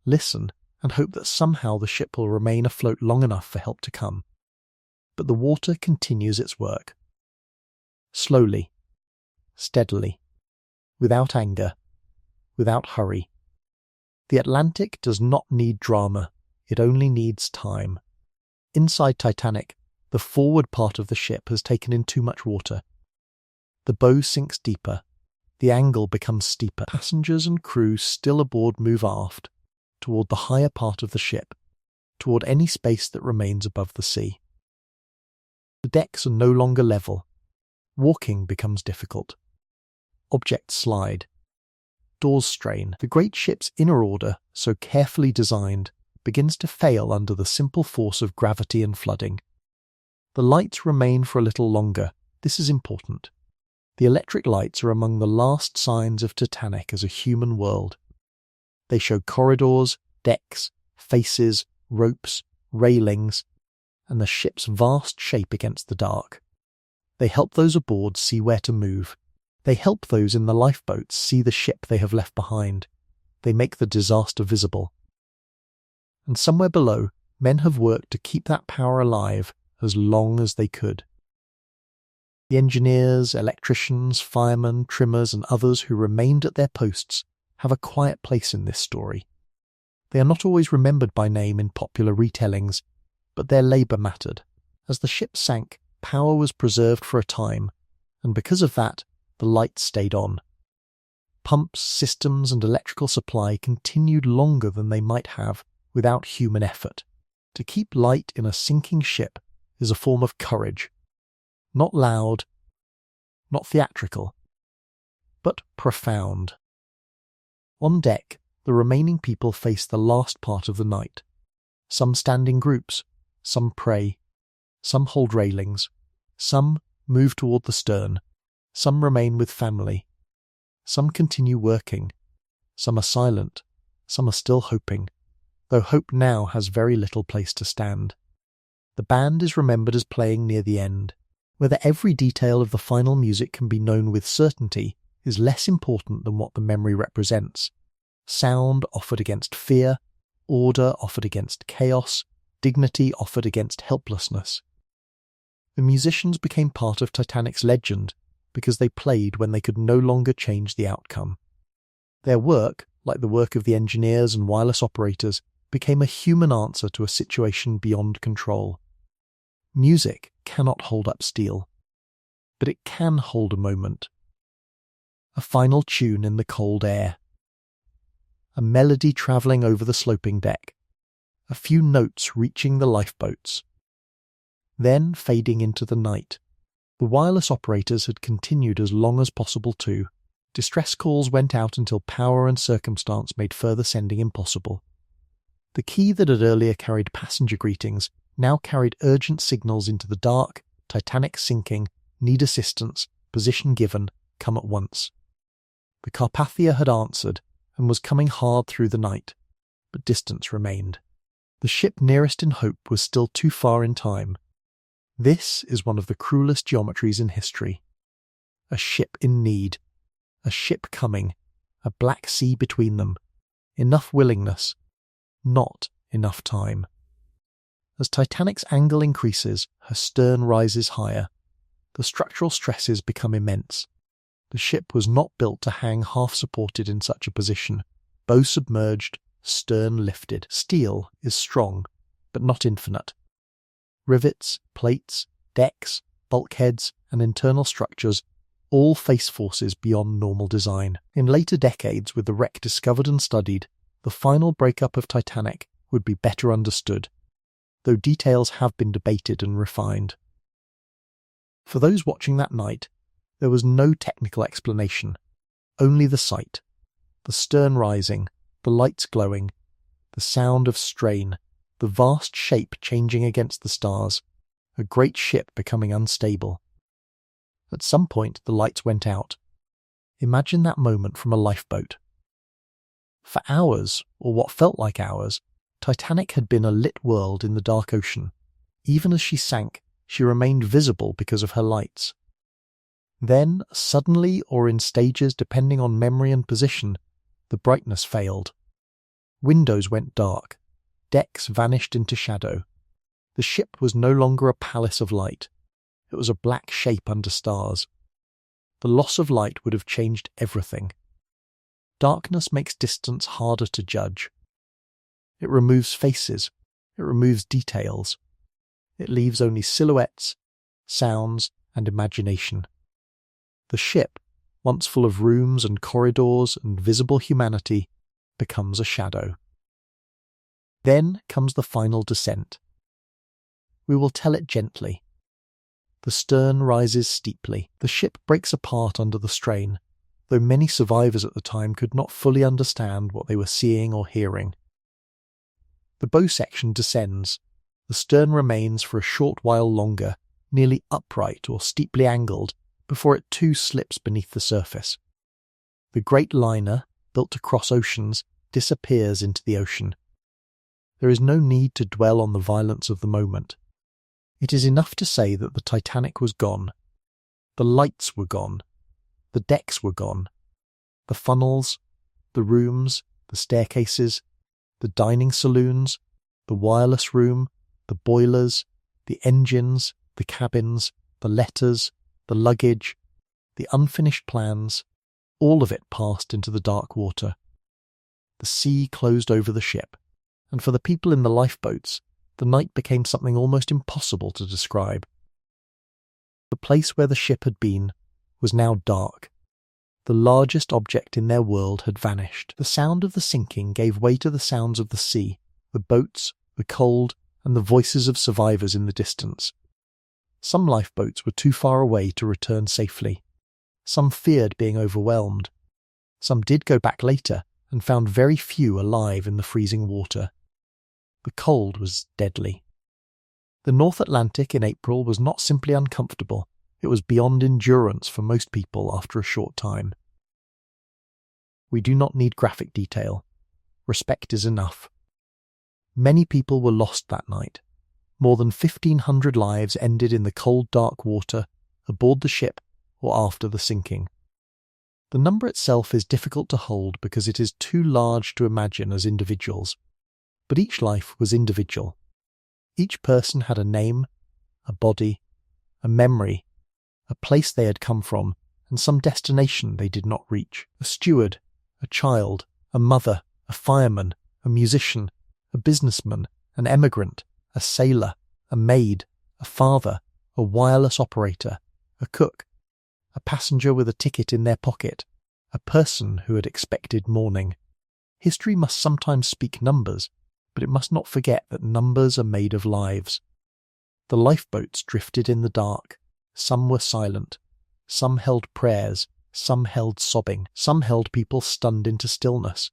listen, and hope that somehow the ship will remain afloat long enough for help to come. But the water continues its work. Slowly, steadily, without anger, without hurry. The Atlantic does not need drama, it only needs time. Inside Titanic, the forward part of the ship has taken in too much water. The bow sinks deeper, The angle becomes steeper. Passengers and crew still aboard move aft, toward the higher part of the ship, toward any space that remains above the sea. The decks are no longer level. Walking becomes difficult. Objects slide. Doors strain. The great ship's inner order, so carefully designed, begins to fail under the simple force of gravity and flooding. The lights remain for a little longer. This is important. The electric lights are among the last signs of Titanic as a human world. They show corridors, decks, faces, ropes, railings, and the ship's vast shape against the dark. They help those aboard see where to move. They help those in the lifeboats see the ship they have left behind. They make the disaster visible. And somewhere below, men have worked to keep that power alive as long as they could. The engineers, electricians, firemen, trimmers, and others who remained at their posts have a quiet place in this story. They are not always remembered by name in popular retellings, but their labour mattered. As the ship sank, power was preserved for a time, and because of that, the lights stayed on. Pumps, systems, and electrical supply continued longer than they might have without human effort. To keep light in a sinking ship is a form of courage. Not loud, not theatrical, but profound. On deck, the remaining people face the last part of the night. Some stand in groups, some pray, some hold railings, some move toward the stern, some remain with family, some continue working, some are silent, some are still hoping, though hope now has very little place to stand. The band is remembered as playing near the end. Whether every detail of the final music can be known with certainty is less important than what the memory represents. Sound offered against fear, order offered against chaos, dignity offered against helplessness. The musicians became part of Titanic's legend because they played when they could no longer change the outcome. Their work, like the work of the engineers and wireless operators, became a human answer to a situation beyond control. Music cannot hold up steel, but it can hold a moment. A final tune in the cold air. A melody travelling over the sloping deck. A few notes reaching the lifeboats. Then fading into the night. The wireless operators had continued as long as possible too. Distress calls went out until power and circumstance made further sending impossible. The key that had earlier carried passenger greetings now carried urgent signals into the dark, Titanic sinking, need assistance, position given, come at once. The Carpathia had answered, and was coming hard through the night, but distance remained. The ship nearest in hope was still too far in time. This is one of the cruelest geometries in history. A ship in need, a ship coming, a black sea between them, enough willingness, not enough time. As Titanic's angle increases, her stern rises higher. The structural stresses become immense. The ship was not built to hang half-supported in such a position. Bow submerged, stern lifted. Steel is strong, but not infinite. Rivets, plates, decks, bulkheads, and internal structures all face forces beyond normal design. In later decades, with the wreck discovered and studied, the final breakup of Titanic would be better understood, though details have been debated and refined. For those watching that night, there was no technical explanation, only the sight, the stern rising, the lights glowing, the sound of strain, the vast shape changing against the stars, a great ship becoming unstable. At some point the lights went out. Imagine that moment from a lifeboat. For hours, or what felt like hours, Titanic had been a lit world in the dark ocean. Even as she sank, she remained visible because of her lights. Then, suddenly or in stages depending on memory and position, the brightness failed. Windows went dark. Decks vanished into shadow. The ship was no longer a palace of light. It was a black shape under stars. The loss of light would have changed everything. Darkness makes distance harder to judge. It removes faces. It removes details. It leaves only silhouettes, sounds, and imagination. The ship, once full of rooms and corridors and visible humanity, becomes a shadow. Then comes the final descent. We will tell it gently. The stern rises steeply. The ship breaks apart under the strain, though many survivors at the time could not fully understand what they were seeing or hearing. The bow section descends. The stern remains for a short while longer, nearly upright or steeply angled, before it too slips beneath the surface. The great liner, built to cross oceans, disappears into the ocean. There is no need to dwell on the violence of the moment. It is enough to say that the Titanic was gone. The lights were gone. The decks were gone. The funnels, the rooms, the staircases, the dining saloons, the wireless room, the boilers, the engines, the cabins, the letters, the luggage, the unfinished plans, all of it passed into the dark water. The sea closed over the ship, and for the people in the lifeboats, the night became something almost impossible to describe. The place where the ship had been was now dark. The largest object in their world had vanished. The sound of the sinking gave way to the sounds of the sea, the boats, the cold, and the voices of survivors in the distance. Some lifeboats were too far away to return safely. Some feared being overwhelmed. Some did go back later and found very few alive in the freezing water. The cold was deadly. The North Atlantic in April was not simply uncomfortable, it was beyond endurance for most people after a short time. We do not need graphic detail. Respect is enough. Many people were lost that night. More than 1,500 lives ended in the cold, dark water, aboard the ship, or after the sinking. The number itself is difficult to hold because it is too large to imagine as individuals. But each life was individual. Each person had a name, a body, a memory, a place they had come from, and some destination they did not reach. A steward, a child, a mother, a fireman, a musician, a businessman, an emigrant, a sailor, a maid, a father, a wireless operator, a cook, a passenger with a ticket in their pocket, a person who had expected morning. History must sometimes speak numbers, but it must not forget that numbers are made of lives. The lifeboats drifted in the dark. Some were silent. Some held prayers. Some held sobbing. Some held people stunned into stillness.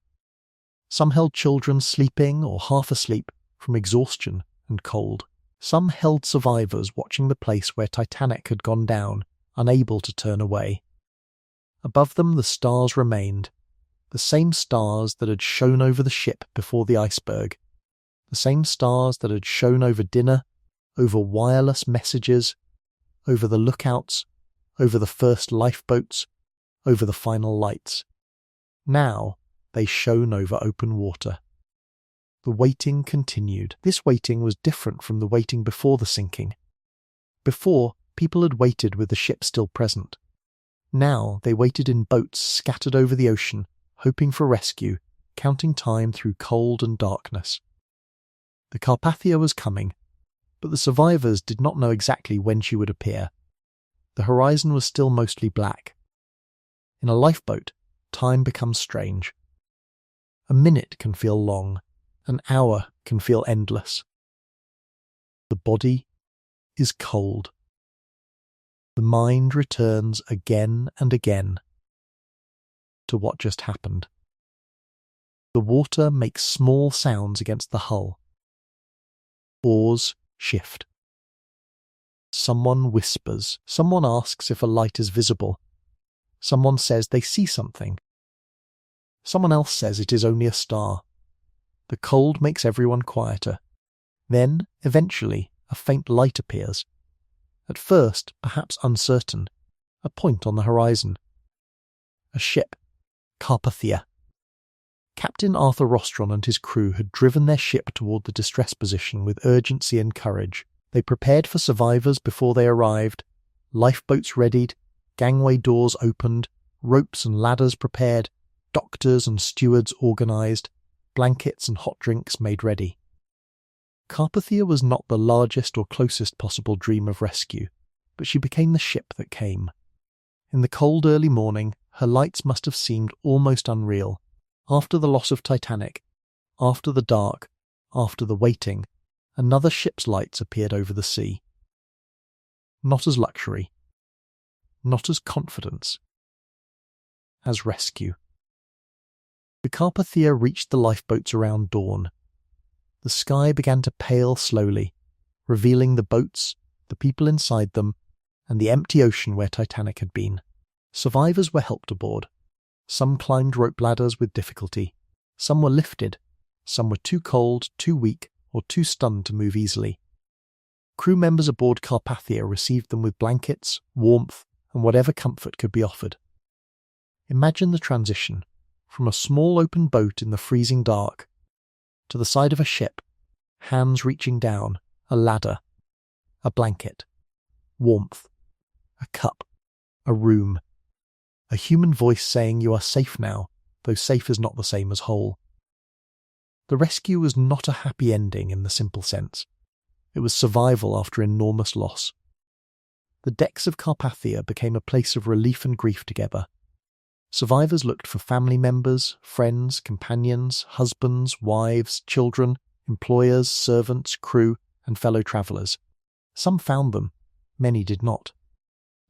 Some held children sleeping or half asleep from exhaustion and cold. Some held survivors watching the place where Titanic had gone down, unable to turn away. Above them the stars remained, the same stars that had shone over the ship before the iceberg, the same stars that had shone over dinner, over wireless messages, over the lookouts, over the first lifeboats, over the final lights. Now they shone over open water. The waiting continued. This waiting was different from the waiting before the sinking. Before, people had waited with the ship still present. Now they waited in boats scattered over the ocean, hoping for rescue, counting time through cold and darkness. The Carpathia was coming, but the survivors did not know exactly when she would appear. The horizon was still mostly black. In a lifeboat, time becomes strange. A minute can feel long, an hour can feel endless. The body is cold. The mind returns again and again to what just happened. The water makes small sounds against the hull. Oars shift. Someone whispers. Someone asks if a light is visible. Someone says they see something. Someone else says it is only a star. The cold makes everyone quieter. Then, eventually, a faint light appears. At first, perhaps uncertain, a point on the horizon. A ship, Carpathia. Captain Arthur Rostron and his crew had driven their ship toward the distress position with urgency and courage. They prepared for survivors before they arrived, lifeboats readied, gangway doors opened, ropes and ladders prepared, doctors and stewards organised, blankets and hot drinks made ready. Carpathia was not the largest or closest possible dream of rescue, but she became the ship that came. In the cold early morning, her lights must have seemed almost unreal. After the loss of Titanic, after the dark, after the waiting, another ship's lights appeared over the sea. Not as luxury, not as confidence, as rescue. The Carpathia reached the lifeboats around dawn. The sky began to pale slowly, revealing the boats, the people inside them, and the empty ocean where Titanic had been. Survivors were helped aboard. Some climbed rope ladders with difficulty. Some were lifted. Some were too cold, too weak, or too stunned to move easily. Crew members aboard Carpathia received them with blankets, warmth, and whatever comfort could be offered. Imagine the transition from a small open boat in the freezing dark to the side of a ship, hands reaching down, a ladder, a blanket, warmth, a cup, a room, a human voice saying you are safe now, though safe is not the same as whole. The rescue was not a happy ending in the simple sense. It was survival after enormous loss. The decks of Carpathia became a place of relief and grief together. Survivors looked for family members, friends, companions, husbands, wives, children, employers, servants, crew, and fellow travellers. Some found them, many did not.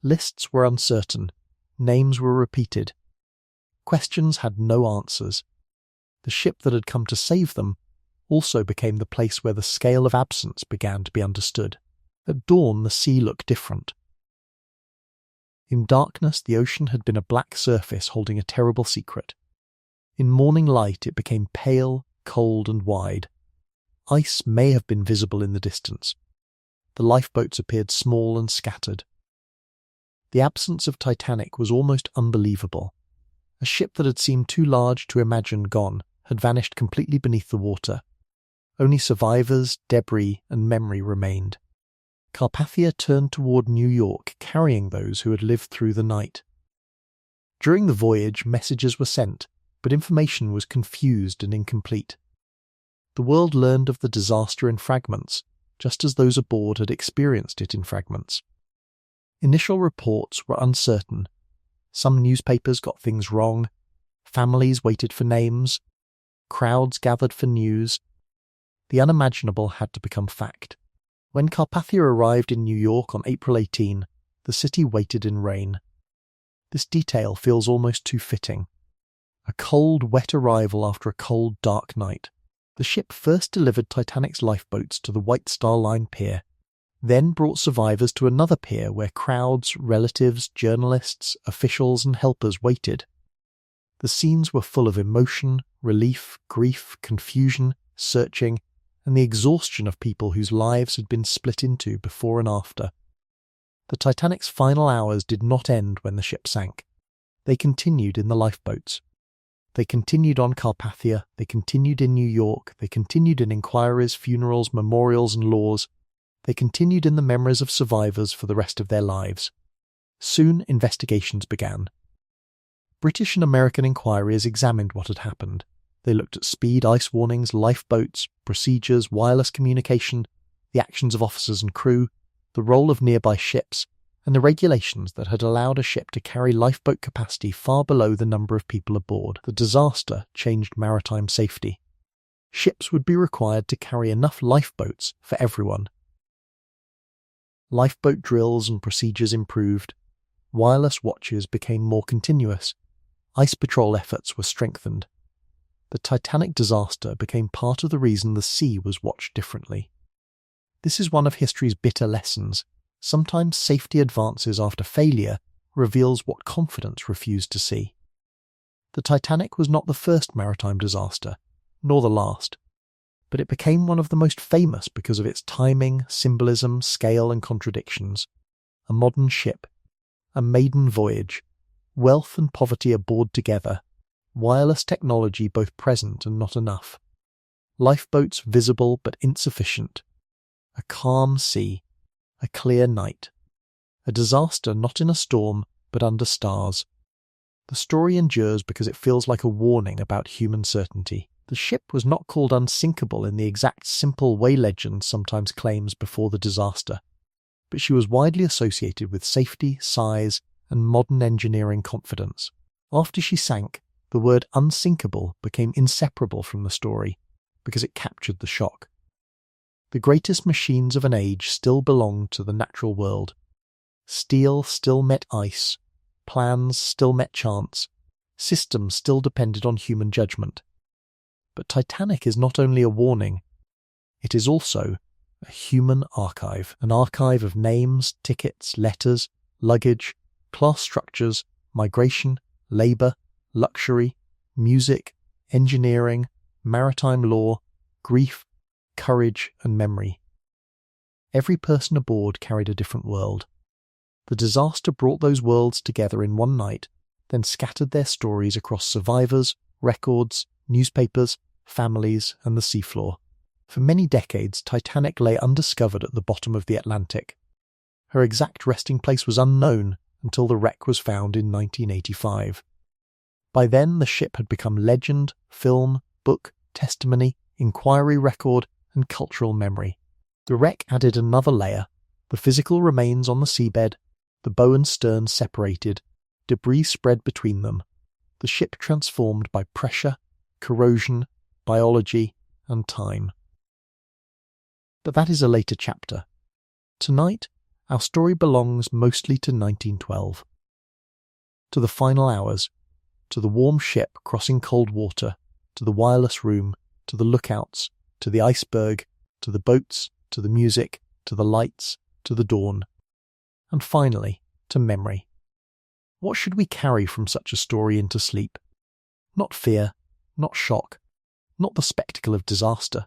Lists were uncertain, names were repeated. Questions had no answers. The ship that had come to save them also became the place where the scale of absence began to be understood. At dawn, the sea looked different. In darkness, the ocean had been a black surface holding a terrible secret. In morning light, it became pale, cold, and wide. Ice may have been visible in the distance. The lifeboats appeared small and scattered. The absence of Titanic was almost unbelievable. A ship that had seemed too large to imagine gone had vanished completely beneath the water. Only survivors, debris, and memory remained. Carpathia turned toward New York, carrying those who had lived through the night. During the voyage, messages were sent, but information was confused and incomplete. The world learned of the disaster in fragments, just as those aboard had experienced it in fragments. Initial reports were uncertain. Some newspapers got things wrong. Families waited for names. Crowds gathered for news. The unimaginable had to become fact. When Carpathia arrived in New York on April 18, the city waited in rain. This detail feels almost too fitting. A cold, wet arrival after a cold, dark night. The ship first delivered Titanic's lifeboats to the White Star Line pier, then brought survivors to another pier where crowds, relatives, journalists, officials and helpers waited. The scenes were full of emotion, relief, grief, confusion, searching, and the exhaustion of people whose lives had been split into before and after. The Titanic's final hours did not end when the ship sank. They continued in the lifeboats. They continued on Carpathia, they continued in New York, they continued in inquiries, funerals, memorials and laws. They continued in the memories of survivors for the rest of their lives. Soon investigations began. British and American inquiries examined what had happened. They looked at speed, ice warnings, lifeboats, procedures, wireless communication, the actions of officers and crew, the role of nearby ships, and the regulations that had allowed a ship to carry lifeboat capacity far below the number of people aboard. The disaster changed maritime safety. Ships would be required to carry enough lifeboats for everyone. Lifeboat drills and procedures improved. Wireless watches became more continuous. Ice patrol efforts were strengthened. The Titanic disaster became part of the reason the sea was watched differently. This is one of history's bitter lessons. Sometimes safety advances after failure reveals what confidence refused to see. The Titanic was not the first maritime disaster, nor the last, but it became one of the most famous because of its timing, symbolism, scale and contradictions. A modern ship, a maiden voyage, wealth and poverty aboard together, wireless technology both present and not enough, lifeboats visible but insufficient, a calm sea, a clear night, a disaster not in a storm but under stars. The story endures because it feels like a warning about human certainty. The ship was not called unsinkable in the exact simple way legend sometimes claims before the disaster, but she was widely associated with safety, size, and modern engineering confidence. After she sank, the word unsinkable became inseparable from the story because it captured the shock. The greatest machines of an age still belonged to the natural world. Steel still met ice, plans still met chance, systems still depended on human judgment. But Titanic is not only a warning, it is also a human archive, an archive of names, tickets, letters, luggage, class structures, migration, labour, luxury, music, engineering, maritime law, grief, courage and memory. Every person aboard carried a different world. The disaster brought those worlds together in one night, then scattered their stories across survivors, records, newspapers, families and the seafloor. For many decades, Titanic lay undiscovered at the bottom of the Atlantic. Her exact resting place was unknown until the wreck was found in 1985. By then, the ship had become legend, film, book, testimony, inquiry record, and cultural memory. The wreck added another layer. The physical remains on the seabed, the bow and stern separated, debris spread between them, the ship transformed by pressure, corrosion, biology, and time. But that is a later chapter. Tonight, our story belongs mostly to 1912. To the final hours, to the warm ship crossing cold water, to the wireless room, to the lookouts, to the iceberg, to the boats, to the music, to the lights, to the dawn, and finally, to memory. What should we carry from such a story into sleep? Not fear, not shock, not the spectacle of disaster.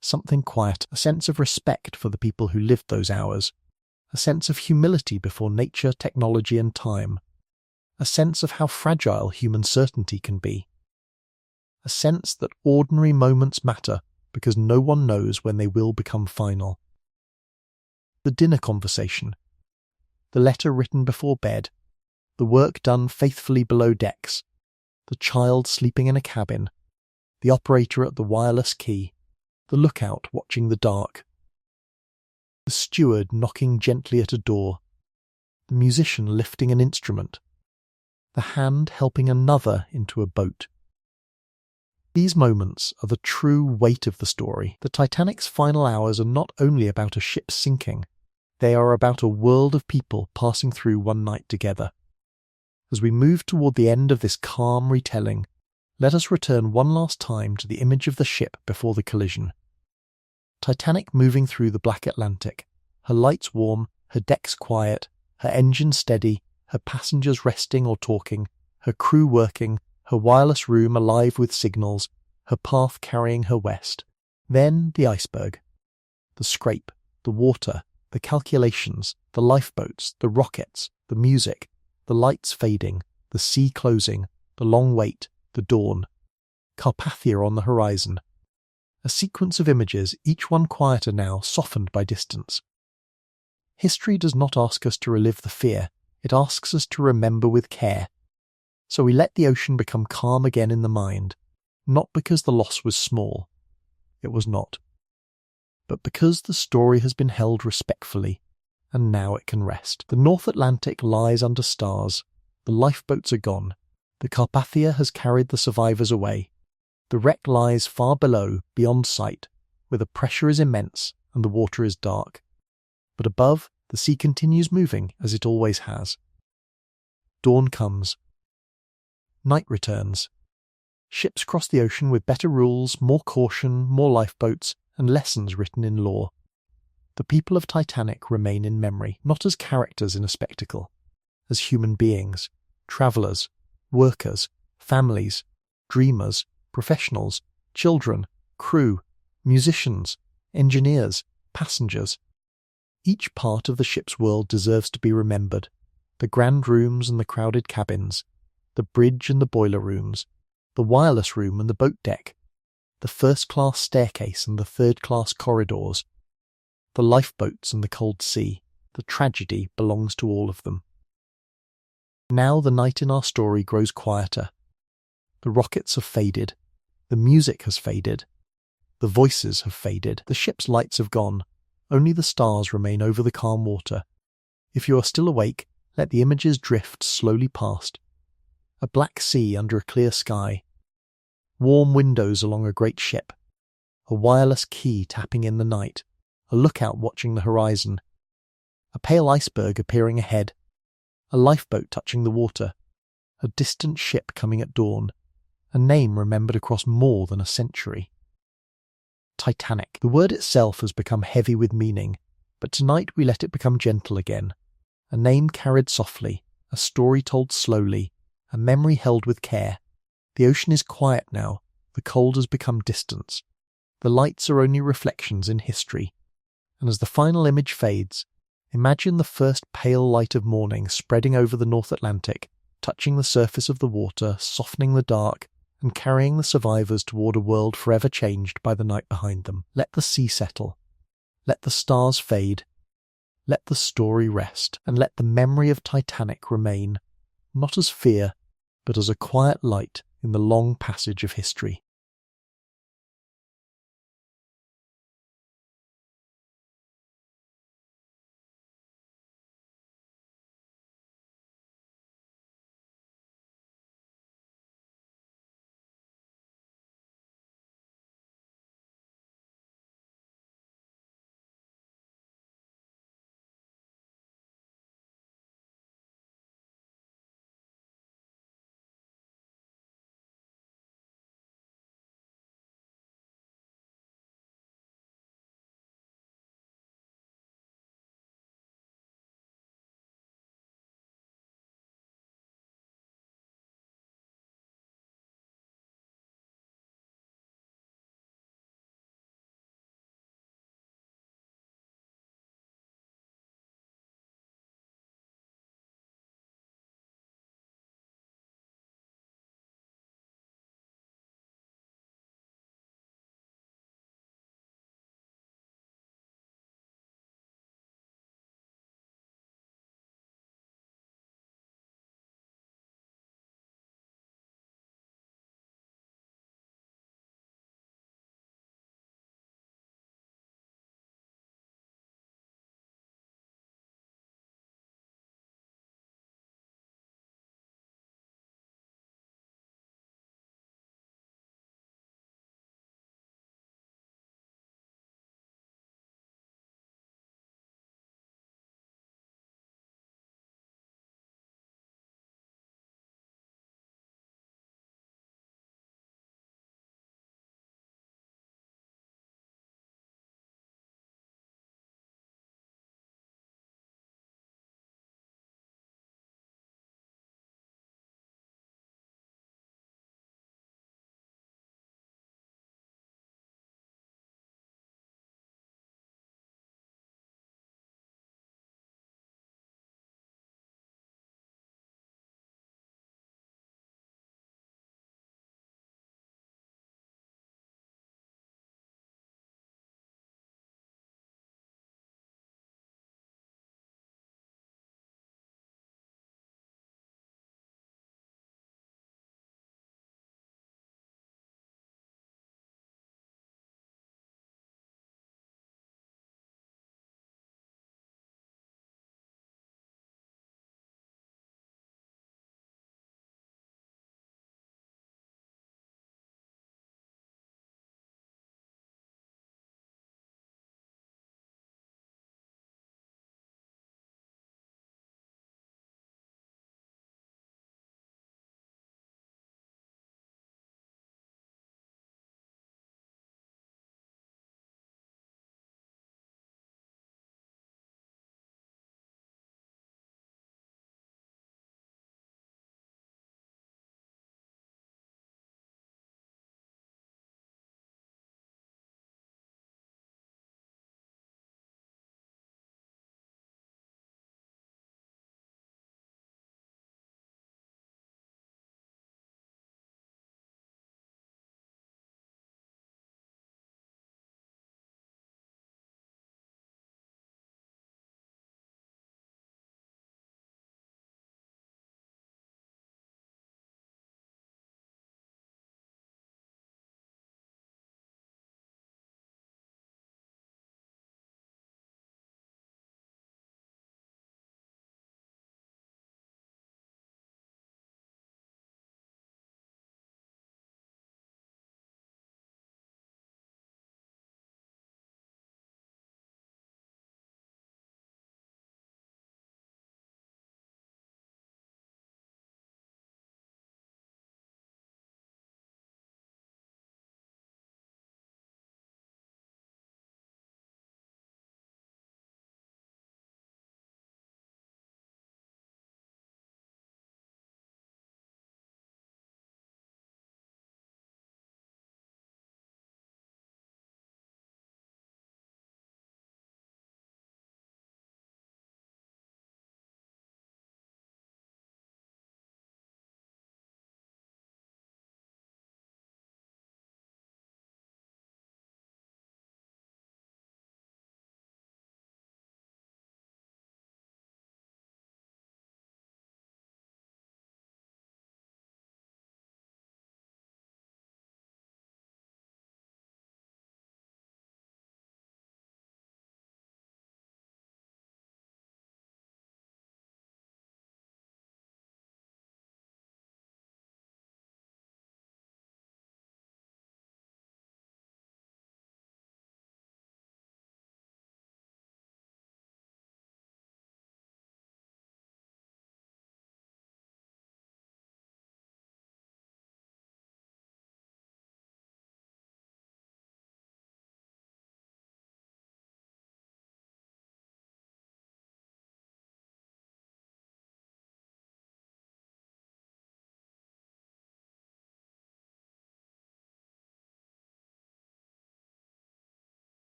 Something quiet, a sense of respect for the people who lived those hours, a sense of humility before nature, technology and time, a sense of how fragile human certainty can be, a sense that ordinary moments matter because no one knows when they will become final. The dinner conversation, the letter written before bed, the work done faithfully below decks, the child sleeping in a cabin, the operator at the wireless key, the lookout watching the dark, the steward knocking gently at a door, the musician lifting an instrument, the hand helping another into a boat. These moments are the true weight of the story. The Titanic's final hours are not only about a ship sinking, they are about a world of people passing through one night together. As we move toward the end of this calm retelling, let us return one last time to the image of the ship before the collision. Titanic moving through the black Atlantic, her lights warm, her decks quiet, her engines steady, her passengers resting or talking, her crew working, her wireless room alive with signals, her path carrying her west. Then the iceberg. The scrape, the water, the calculations, the lifeboats, the rockets, the music, the lights fading, the sea closing, the long wait, the dawn. Carpathia on the horizon. A sequence of images, each one quieter now, softened by distance. History does not ask us to relive the fear, it asks us to remember with care. So we let the ocean become calm again in the mind, not because the loss was small. It was not. But because the story has been held respectfully, and now it can rest. The North Atlantic lies under stars. The lifeboats are gone. The Carpathia has carried the survivors away. The wreck lies far below, beyond sight, where the pressure is immense and the water is dark. But above, the sea continues moving as it always has. Dawn comes. Night returns. Ships cross the ocean with better rules, more caution, more lifeboats, and lessons written in law. The people of Titanic remain in memory, not as characters in a spectacle, as human beings, travellers, workers, families, dreamers, professionals, children, crew, musicians, engineers, passengers. Each part of the ship's world deserves to be remembered. The grand rooms and the crowded cabins, the bridge and the boiler rooms, the wireless room and the boat deck, the first-class staircase and the third-class corridors, the lifeboats and the cold sea. The tragedy belongs to all of them. Now the night in our story grows quieter. The rockets have faded. The music has faded. The voices have faded. The ship's lights have gone. Only the stars remain over the calm water. If you are still awake, Let the images drift slowly past. A black sea under a clear sky. Warm windows along a great ship. A wireless key tapping in the night. A lookout watching the horizon. A pale iceberg appearing ahead. A lifeboat touching the water. A distant ship coming at dawn. A name remembered across more than a century. Titanic. The word itself has become heavy with meaning, but tonight we let it become gentle again. A name carried softly, a story told slowly, a memory held with care. The ocean is quiet now, the cold has become distance. The lights are only reflections in history. And as the final image fades, imagine the first pale light of morning spreading over the North Atlantic, touching the surface of the water, softening the dark, and carrying the survivors toward a world forever changed by the night behind them. Let the sea settle. Let the stars fade. Let the story rest, and let the memory of Titanic remain, not as fear, but as a quiet light in the long passage of history.